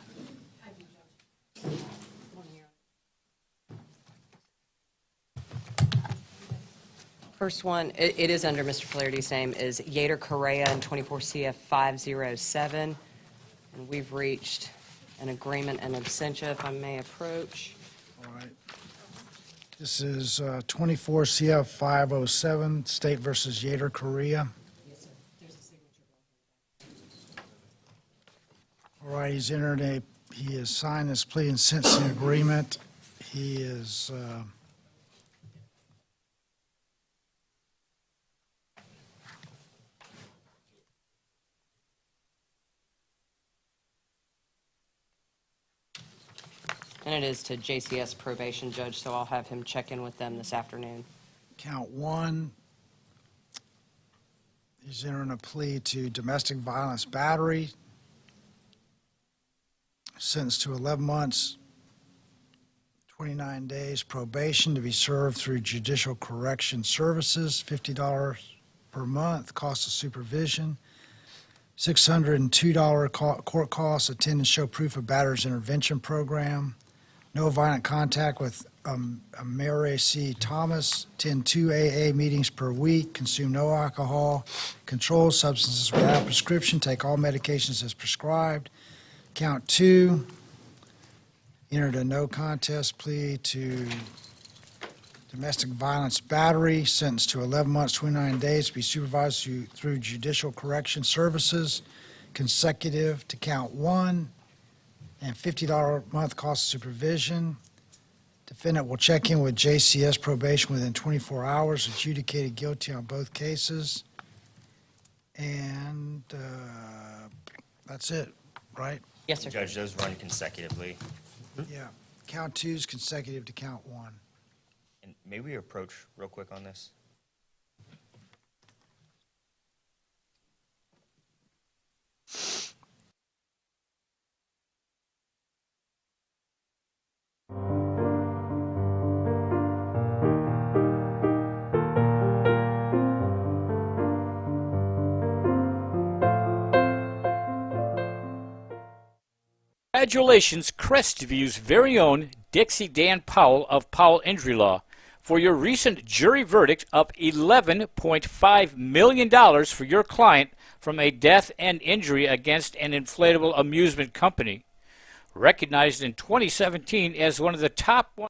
First one, it is under Mr. Flaherty's name, is Yater Correa in 24 CF 507. And we've reached an agreement and absentia, if I may approach. All right. This is 24 CF 507, State versus Yater Correa. All right, he has signed this plea and sentencing agreement. He is, And it is to JCS probation judge, so I'll have him check in with them this afternoon. count 1. He's entering a plea to domestic violence battery. Sentenced to 11 months, 29 days probation to be served through Judicial Correction Services, $50 per month, cost of supervision, $602 court costs, attend and show proof of batterer's intervention program, no violent contact with Mary C. Thomas, attend 2 AA meetings per week, consume no alcohol, control substances without prescription, take all medications as prescribed. Count 2, entered a no contest plea to domestic violence battery, sentenced to 11 months, 29 days, to be supervised through Judicial Correction Services, consecutive to count 1, and $50 a month cost of supervision. Defendant will check in with JCS probation within 24 hours, adjudicated guilty on both cases. And that's it, right? Yes, sir. Judge, those run consecutively. Yeah. Count 2 is consecutive to count 1. And may we approach real quick on this? Congratulations, Crestview's very own Dixie Dan Powell of Powell Injury Law, for your recent jury verdict of $11.5 million for your client from a death and injury against an inflatable amusement company. Recognized in 2017 as one of the top 1.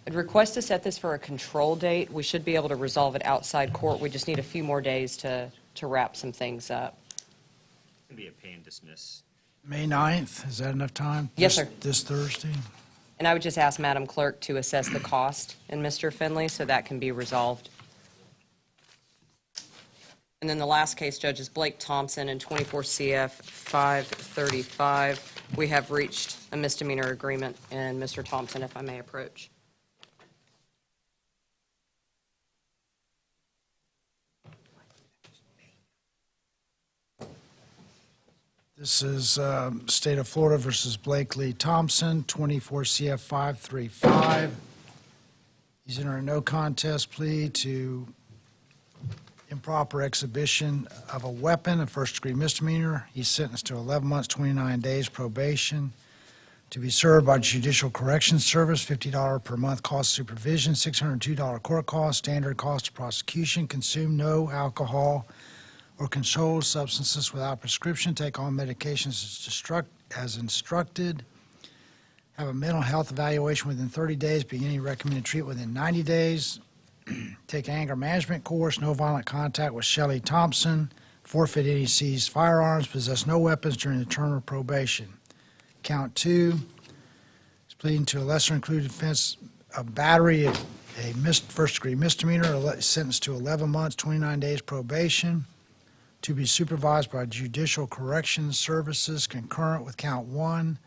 I'd request to set this for a control date. We should be able to resolve it outside court. We just need a few more days to wrap some things up. It's going to be a pay and dismiss. May 9th, is that enough time? Yes, sir. This Thursday? And I would just ask Madam Clerk to assess the cost in Mr. Finley so that can be resolved. And then the last case, Judge, is Blake Thompson in 24 CF 535. We have reached a misdemeanor agreement, and Mr. Thompson, if I may approach. This is State of Florida versus Blakely Thompson, 24 CF 535. He's entering a no contest plea to improper exhibition of a weapon, a first-degree misdemeanor. He's sentenced to 11 months, 29 days probation to be served by Judicial Corrections Service, $50 per month cost of supervision, $602 court cost, standard cost of prosecution, consume no alcohol or controlled substances without prescription, take all medications as instructed, have a mental health evaluation within 30 days, beginning recommended treatment within 90 days, take anger management course, no violent contact with Shelley Thompson, forfeit any seized firearms, possess no weapons during the term of probation. Count 2 is pleading to a lesser included offense of battery, a first-degree misdemeanor, sentenced to 11 months, 29 days probation. to be supervised by Judicial Corrections Services concurrent with count 1.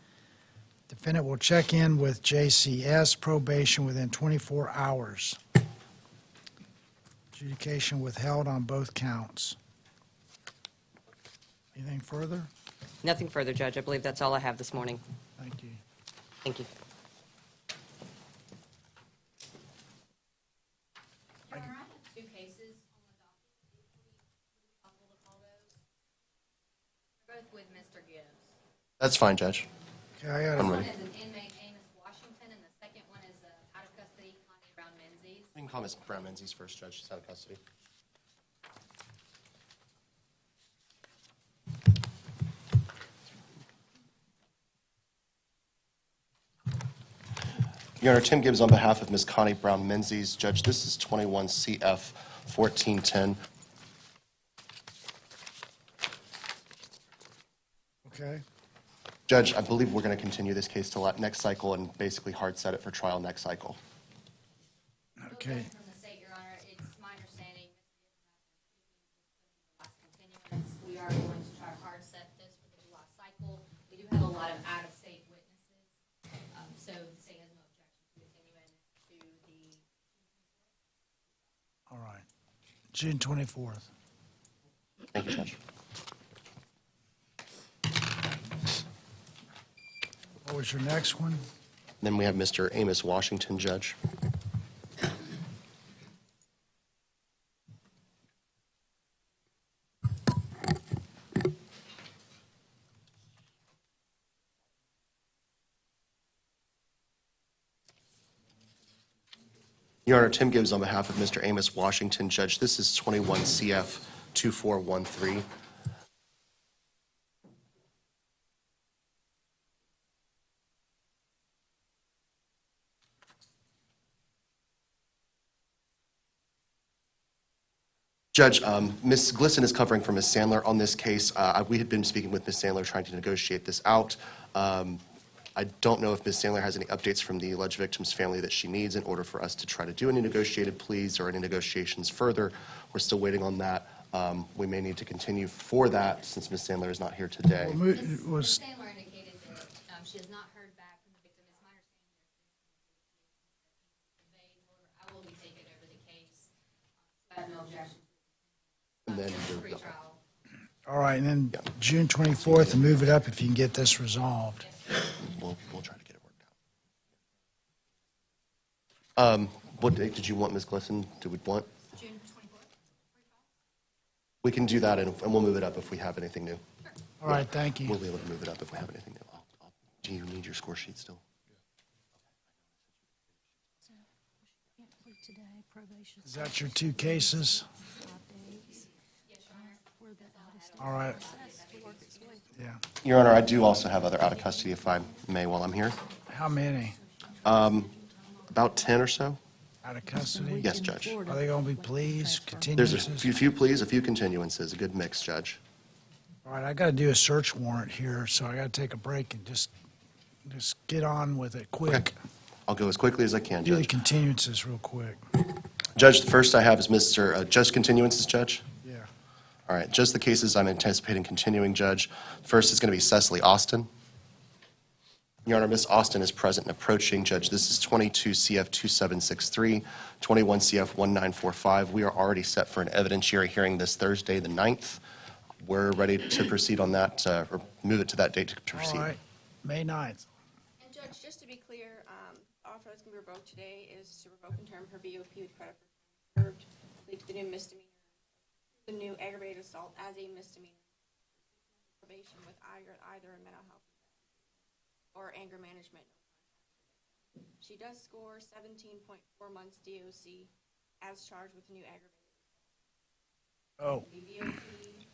Defendant will check in with JCS probation within 24 hours. Adjudication withheld on both counts. Anything further? Nothing further, Judge. I believe that's all I have this morning. Thank you. Thank you. Your Honor, I have 2 cases on the docket. Would it be possible to call those? They're both with Mr. Gibbs. That's fine, Judge. Okay, I got I'm it. One ready. is an inmate, Amos Washington, and the second one is out of custody, Connie Brown Menzies. You can call Ms. Brown Menzies first, Judge. She's out of custody. Your Honor, Tim Gibbs on behalf of Ms. Connie Brown Menzies. Judge, this is 21 CF 1410. Okay. Judge, I believe we're going to continue this case till next cycle and basically hard set it for trial next cycle. Okay. From the state, Your Honor, it's my understanding, last continuance, we are going to try to hard set this for the July cycle. We do have a lot of out-of-state witnesses, so the state has no objection to continuing to the. All right. June 24th. Thank you, Judge. What was your next one? Then we have Mr. Amos Washington, Judge. Your Honor, Tim Gibbs on behalf of Mr. Amos Washington. Judge, this is 21 CF 2413. Judge, Ms. Glisson is covering for Ms. Sandler on this case. We had been speaking with Ms. Sandler trying to negotiate this out. I don't know if Ms. Sandler has any updates from the alleged victim's family that she needs in order for us to try to do any negotiated pleas or any negotiations further. We're still waiting on that. We may need to continue for that since Ms. Sandler is not here today. Ms. Sandler indicated that she has not heard back from the victim. It's my understanding that I will be taking over the case. I have no objection. And then Pre-trial. All right, and then June 24th, and move it up if you can get this resolved. We'll try to get it worked out. What date did you want, Ms. Glisson? Do we want? June 24th. We can do that, and we'll move it up if we have anything new. All right, thank you. We'll be able to move it up if we have anything new. Do you need your score sheet still? Is that your 2 cases? All right. Yeah. Your Honor, I do also have other out of custody, if I may, while I'm here. How many About 10 or so. out of custody? Yes, Judge. Are they going to be pleas, There's a continuances? few pleas, a few continuances, a good mix, Judge. All right, I got to do a search warrant here, so I got to take a break and just get on with it quick. I'll go as quickly as I can, Do the Judge. continuances real quick. Judge, the first I have is Mr. Just continuances, Judge. Yeah. All right, just the cases I'm anticipating continuing, Judge. First is going to be Cecily Austin. Your Honor, Miss Austin is present and approaching, Judge. This is 22 CF 2763, 21 CF 1945. We are already set for an evidentiary hearing this Thursday, the 9th. We're ready to proceed on that, or move it to that date to proceed. All right, May 9th. And Judge, just to be clear, the offer that's going to be revoked today is to revoke in term her VOP with credit for served, lead to the new misdemeanor, the new aggravated assault as a misdemeanor, probation with either a mental health or anger management. She does score 17.4 months DOC as charged with new aggravated. Oh. The VOP, basically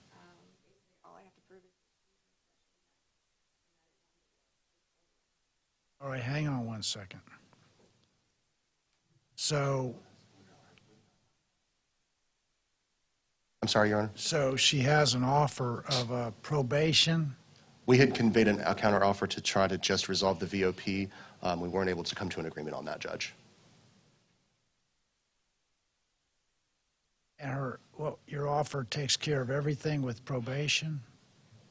all I have to prove is. All right, hang on one second. So, I'm sorry, Your Honor. so she has an offer of probation. We had conveyed a counteroffer to try to just resolve the VOP. We weren't able to come to an agreement on that, Judge. And your offer takes care of everything with probation?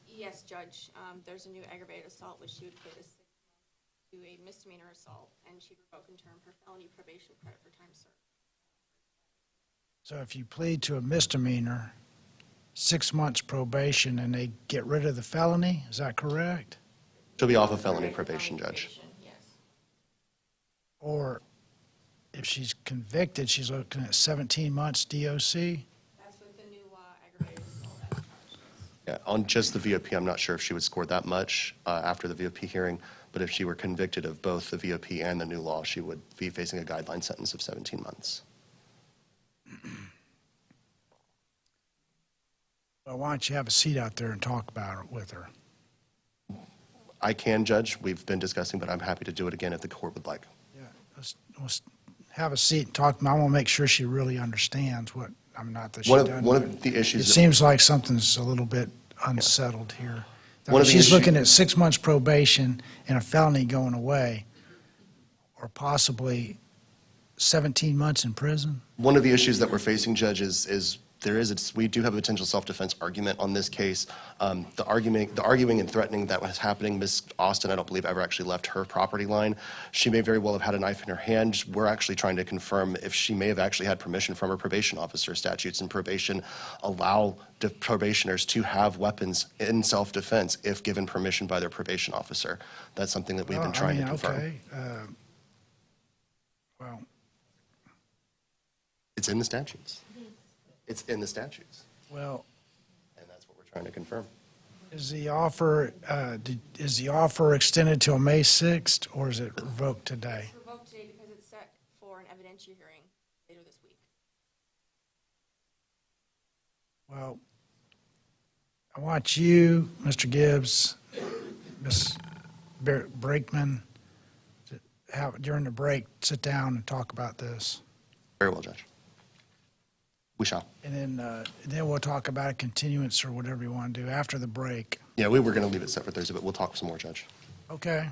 Yes, Judge. There's a new aggravated assault, which she would plead as 6 months to a misdemeanor assault, and she'd revoke in turn her felony probation credit for time served. So if you plead to a misdemeanor, 6 months probation, and they get rid of the felony, is that correct? She'll be off of felony probation, Judge. Yes. Or if she's convicted, she's looking at 17 months DOC? That's with the new aggravated assault as charged. Yeah, on just the VOP, I'm not sure if she would score that much after the VOP hearing, but if she were convicted of both the VOP and the new law, she would be facing a guideline sentence of 17 months. Well, why don't you have a seat out there and talk about it with her? I can, Judge. We've been discussing, but I'm happy to do it again if the court would like. Yeah, let's have a seat and talk. I want to make sure she really understands what, I'm not that she doesn't. One of the issues. It seems like something's a little bit unsettled here. One of the She's issues- looking at 6 months probation and a felony going away, or possibly 17 months in prison. One of the issues that we're facing, Judge, is we do have a potential self-defense argument on this case. The arguing and threatening that was happening, Ms. Austin, I don't believe ever actually left her property line. She may very well have had a knife in her hand. We're actually trying to confirm if she may have actually had permission from her probation officer. Statutes in probation allow the probationers to have weapons in self-defense if given permission by their probation officer. That's something that we've been trying to confirm. Okay. Well, It's in the statutes. It's in the statutes, well, and that's what we're trying to confirm. is the offer extended till May 6th, or is it revoked today? It's revoked today because it's set for an evidentiary hearing later this week. Well, I want you, Mr. Gibbs, Ms. Brakeman, to have, during the break, sit down and talk about this. Very well, Judge. We shall. And then we'll talk about a continuance or whatever you want to do after the break. Yeah, we were going to leave it set for Thursday, but we'll talk some more, Judge. Okay.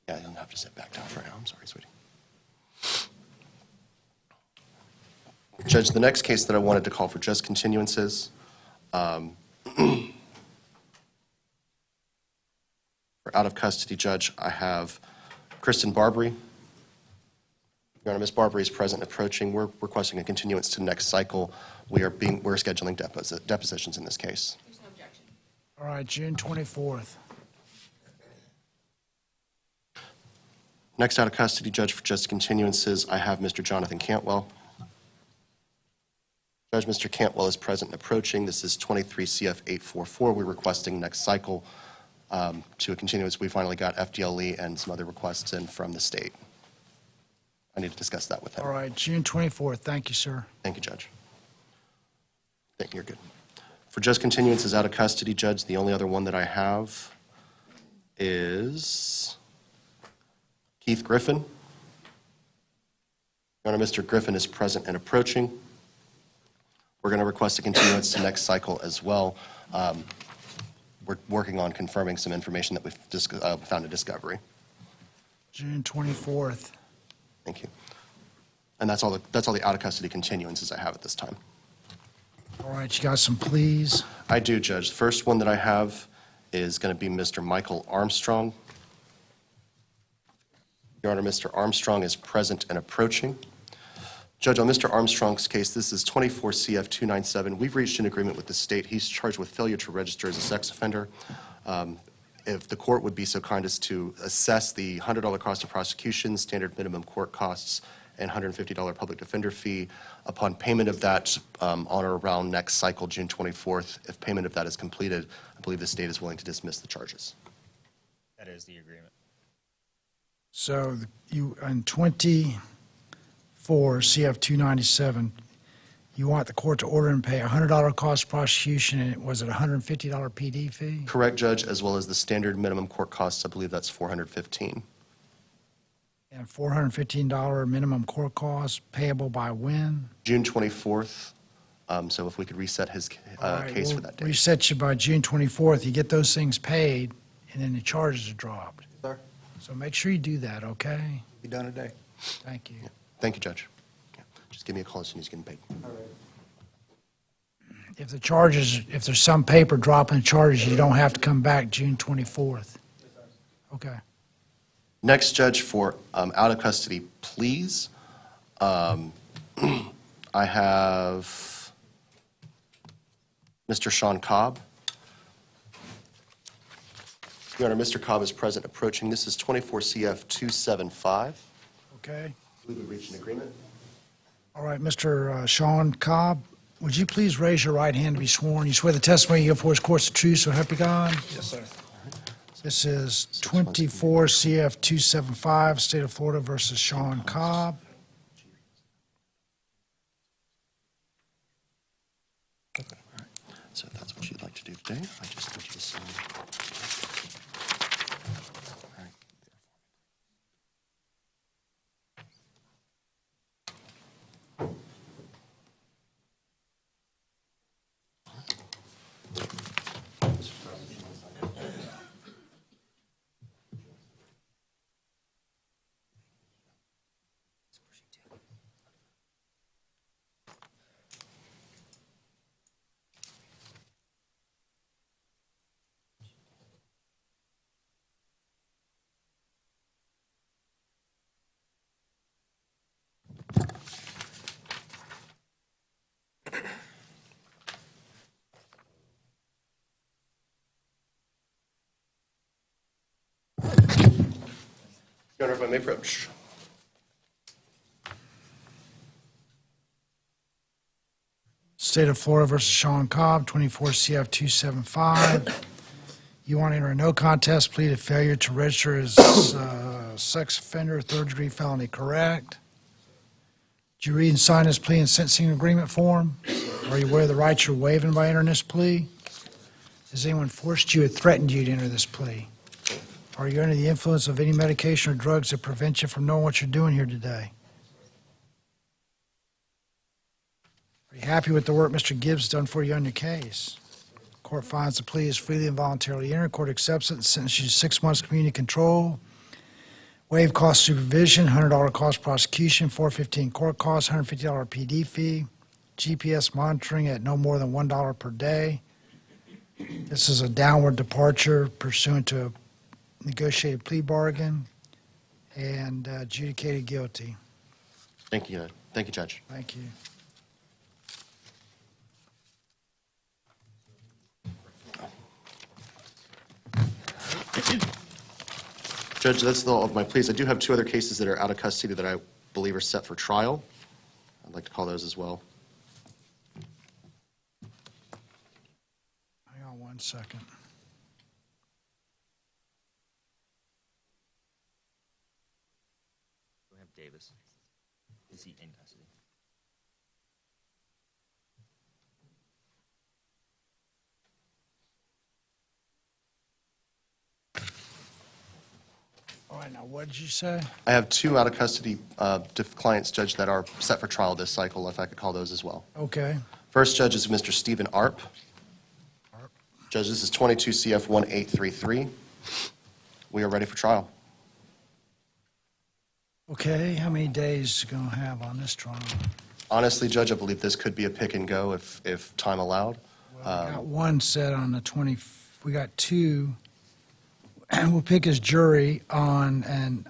Yeah, you'll have to sit back down for now. I'm sorry, sweetie. Judge, the next case that I wanted to call for just continuances. For out of custody, Judge, I have Kristen Barbary. Your Honor, Ms. Barbary is present and approaching. We're requesting a continuance to next cycle. We're scheduling depositions in this case. There's no objection. All right, June 24th. Next out of custody, Judge, for just continuances, I have Mr. Jonathan Cantwell. Judge, Mr. Cantwell is present and approaching. This is 23 CF 844. We're requesting next cycle to a continuance. We finally got FDLE and some other requests in from the state. I need to discuss that with him. All right, June 24th. Thank you, sir. Thank you, Judge. Thank you, you're good. For just continuances out of custody, Judge, the only other one that I have is Keith Griffin. Your Honor, Mr. Griffin is present and approaching. We're going to request a continuance to next cycle as well. We're working on confirming some information that we've found in discovery. June 24th. Thank you. And that's all the out of custody continuances I have at this time. All right, you got some pleas? I do, Judge. The first one that I have is going to be Mr. Michael Armstrong. Your Honor, Mr. Armstrong is present and approaching. Judge, on Mr. Armstrong's case, this is 24 CF 297. We've reached an agreement with the state. He's charged with failure to register as a sex offender. If the court would be so kind as to assess the $100 cost of prosecution, standard minimum court costs, and $150 public defender fee upon payment of that on or around next cycle, June 24th. If payment of that is completed, I believe the state is willing to dismiss the charges. That is the agreement. So you, on 24 CF 297, you want the court to order and pay $100 cost of prosecution, and was it $150 PD fee? Correct, Judge, as well as the standard minimum court costs. I believe that's $415. And $415 minimum court cost payable by when? June 24th. So if we could reset his All right, case we'll for that date. reset you by June 24th. You get those things paid, and then the charges are dropped. Sir, So make sure you do that, okay? be done today. Thank you. Thank you, Judge. Just give me a call as soon as you're getting paid. If the charges, if there's some paper dropping the charges, you don't have to come back June 24th. Okay. Next, Judge, for out-of-custody pleas, I have Mr. Sean Cobb. Your Honor, Mr. Cobb is present approaching. This is 24 CF 275. Okay. I believe we reached an agreement. All right, Mr. Sean Cobb, would you please raise your right hand to be sworn? You swear the testimony you give before this court's the truth, so help you God? Yes, sir. This is 24 CF 275, State of Florida versus Sean Cobb. So if that's what you'd like to do today, I just need you to sign. All right. Your Honor, if I may approach. State of Florida versus Sean Cobb, 24 CF 275. You want to enter a no contest plea to failure to register as sex offender, third-degree felony, correct? Did you read and sign this plea and sentencing agreement form? Are you aware of the rights you're waiving by entering this plea? Has anyone forced you or threatened you to enter this plea? Are you under the influence of any medication or drugs that prevent you from knowing what you're doing here today? Are you happy with the work Mr. Gibbs done for you on your case? Court finds the plea is freely and voluntarily entered. Court accepts it and sentences you to 6 months community control. Waive cost supervision, $100 cost prosecution, $415 court costs, $150 PD fee, GPS monitoring at no more than $1 per day. This is a downward departure pursuant to a negotiated plea bargain and adjudicated guilty. Thank you. Thank you, Judge. Thank you. Judge, that's all of my pleas. I do have 2 other cases that are out of custody that I believe are set for trial. I'd like to call those as well. Hang on 1 second. We have Davis. Is he in custody? All right, now what did you say? I have 2 out of custody clients, Judge, that are set for trial this cycle, if I could call those as well. Okay. First, Judge, is Mr. Stephen Arp. Judge, this is 22 CF 1833. We are ready for trial. Okay, how many days you gonna have on this trial? Honestly, Judge, I believe this could be a pick and go if time allowed. Well, we got one set on the 20, we got 2, and we'll pick his jury on, and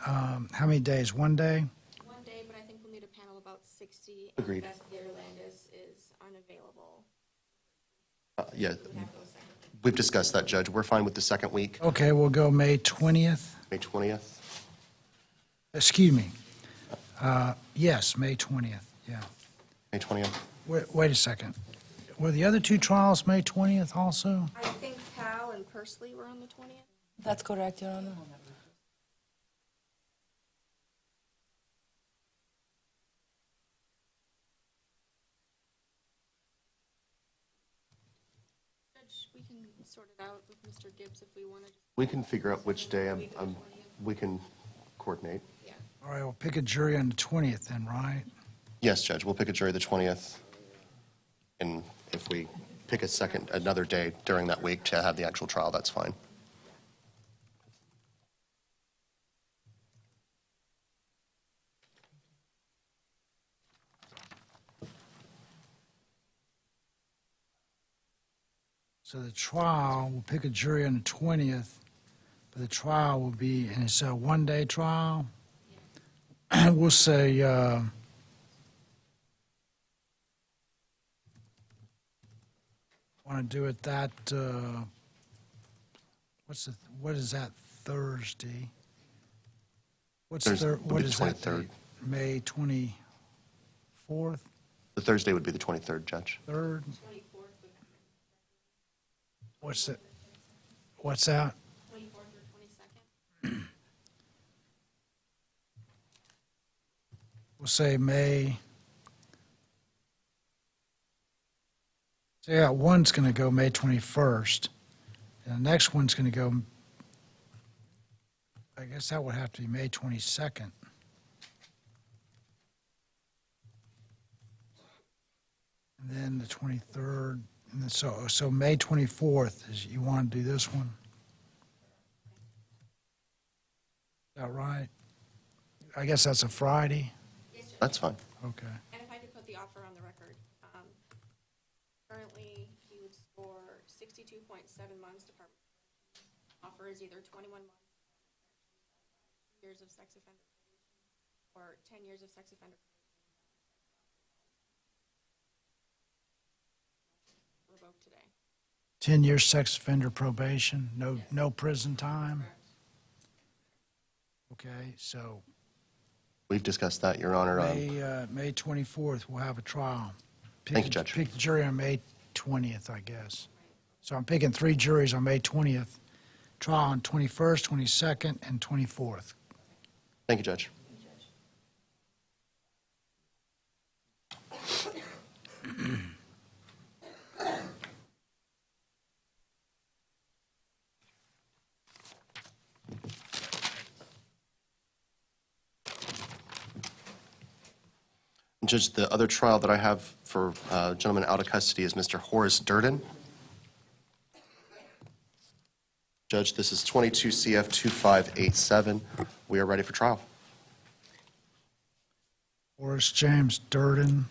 how many days? 1 day? 1 day, but I think we'll need a panel about 60. Agreed. Investigator Landis is unavailable. Yeah, we've discussed that, Judge. We're fine with the second week, Okay, we'll go May 20th. May 20th. Excuse me. Yes, May 20th, yeah. May 20th. Wait a second. Were the other 2 trials May 20th also? I think Powell and Persley were on the 20th. That's correct, Your Honor. Judge, we can sort it out with Mr. Gibbs if we want to. We can figure out which day we can coordinate. All right, we'll pick a jury on the 20th then, right? Yes, Judge, we'll pick a jury the 20th. And if we pick another day during that week to have the actual trial, that's fine. So the trial, we'll pick a jury on the 20th, but the trial will be, and it's a one-day trial. We'll say, want to do it that, what is that, Thursday? What's Thursday Thur, would what be the is that 23rd. date? May 24th, The Thursday would be the 23rd, Judge. 3rd? What's that? What's that? 24th or 22nd? We'll say May. So yeah, one's going to go May 21st, and the next one's going to go, I guess that would have to be May 22nd. And then the 23rd, and then so May 24th is, you want to do this one? Is that right? I guess that's a Friday. That's fine. Okay. And if I could put the offer on the record, currently he would score 62.7 months department. Offer is either 21 months, years of sex offender, or 10 years of sex offender. Revoked today. 10-year sex offender probation, no prison time? Okay, so We've discussed that, Your Honor. May 24th, we'll have a trial. Thank you, Judge. Pick the jury on May 20th, I guess. So I'm picking 3 juries on May 20th, trial on 21st, 22nd, and 24th. Thank you, Judge. Judge, the other trial that I have for gentleman out of custody is Mr. Horace Durden. Judge, this is 22 CF 2587. We are ready for trial. Horace James Durden.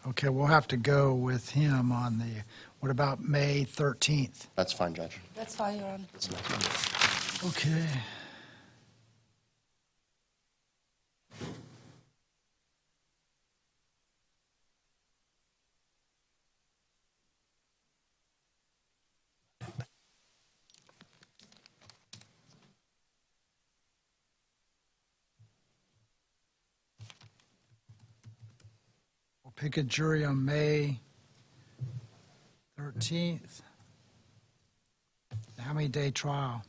Okay, we'll have to go with him on the, what about May 13th? That's fine, Judge. That's fine, Your Honor. Okay. We'll pick a jury on May 13th. How many day trial?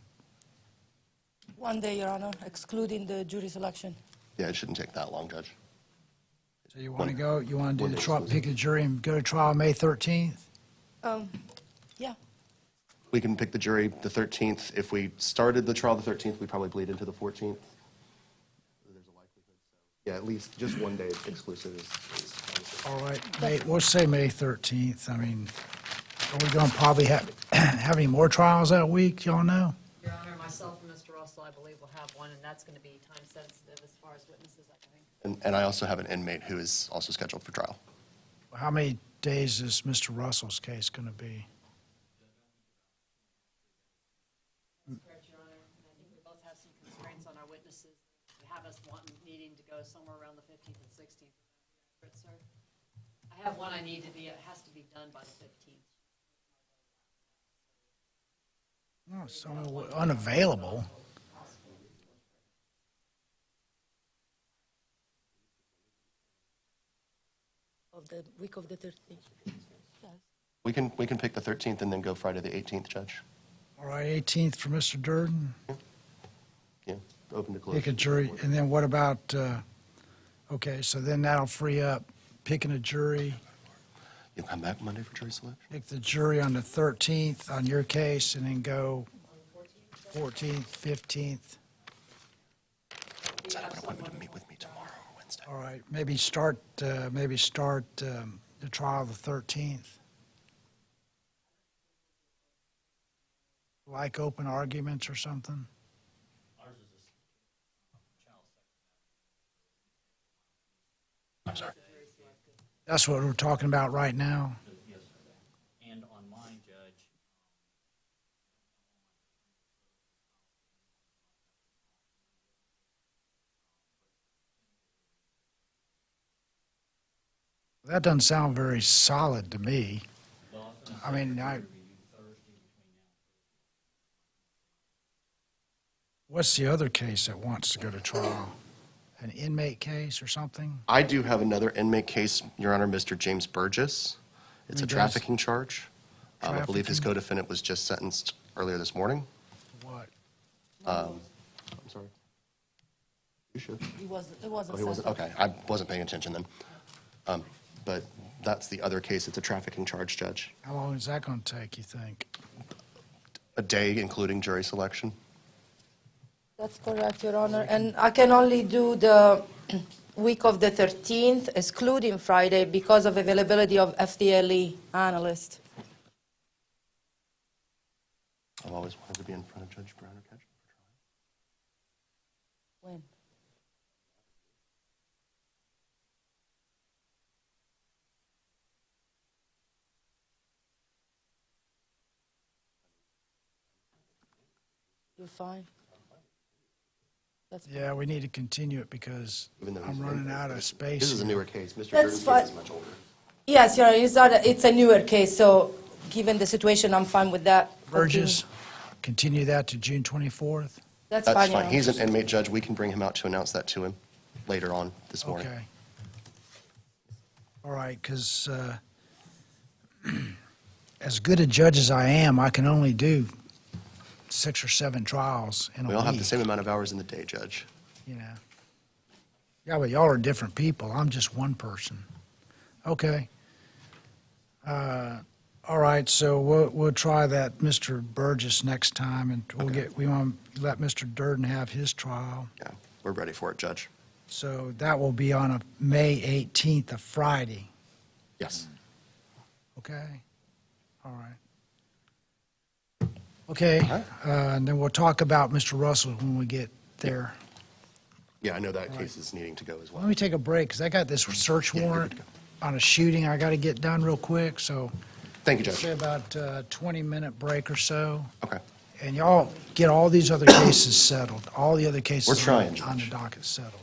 1 day, Your Honor, excluding the jury selection. Yeah, it shouldn't take that long, Judge. So you want to go, you want to do One the day trial, exclusive. pick a jury and go to trial May 13th? Yeah. We can pick the jury the 13th. If we started the trial the 13th, we'd probably bleed into the 14th. There's a likelihood. So, yeah, at least just 1 day exclusive is All right, we'll say May 13th. I mean, are we going to probably have any more trials that week, y'all know? Your Honor, myself and Mr. Russell, I believe, will have one, and that's going to be time sensitive as far as witnesses, I think. And I also have an inmate who is also scheduled for trial. How many days is Mr. Russell's case going to be? Correct, Your Honor. And I think we both have some constraints on our witnesses. We have us needing to go somewhere around the 15th and 16th. Correct, sir? I have one I need to be, it has to be done by the 15th. Oh, so unavailable. Of the week of the 13th. We can pick the 13th and then go Friday the 18th, Judge. All right, 18th for Mr. Durden. Yeah, open to close. Pick a jury, and then what about, okay, so then that'll free up picking a jury. You'll come back Monday for jury selection? Pick the jury on the 13th on your case, and then go 14th, 15th. Set up an appointment to meet with me tomorrow or Wednesday. All right, maybe start the trial the 13th. Like open arguments or something? I'm sorry. That's what we're talking about right now. Yes, sir. And on mine, Judge, That doesn't sound very solid to me. I mean, what's the other case that wants to go to trial? An inmate case or something? I do have another inmate case, Your Honor, Mr. James Burgess. It's a Who does? trafficking charge. I believe his Trafficking? co-defendant was just sentenced earlier this morning. What? I'm sorry. You should. It wasn't. Oh, he wasn't, okay. I wasn't paying attention then. But that's the other case. It's a trafficking charge, Judge. How long is that going to take, you think? A day, including jury selection. That's correct, Your Honor. And I can only do the week of the 13th, excluding Friday, because of availability of FDLE analyst. I've always wanted to be in front of Judge Brown or Ketchum for trial. When? You're fine. That's fine. Yeah, we need to continue it because Even though I'm he's running out of space. This is a here. newer case. Mr. That's Durden's fine. case is much older. Yes, Your Honor, it's a newer case, so given the situation, I'm fine with that. Burgess, continue that to June 24th? That's That's fine, Your fine. Honor. He's an inmate, Judge. We can bring him out to announce that to him later on this morning. Okay. All right, because as good a judge as I am, I can only do 6 or 7 trials in a week. We all have the same amount of hours in the day, Judge. You know. Yeah, but y'all are different people. I'm just one person. Okay. All right, so we'll try that Mr. Burgess next time, and we want to let Mr. Durden have his trial. Yeah, we're ready for it, Judge. So that will be on a May 18th, a Friday. Yes. Okay? All right. Okay, and then we'll talk about Mr. Russell when we get there. Yeah, I know that case is needing to go as well. Let me take a break, because I got this search warrant on a shooting I got to get done real quick, so. Thank you, Judge. Say about a 20-minute break or so. Okay. And y'all get all these other cases settled, all the other cases We're trying, on the Judge. docket settled.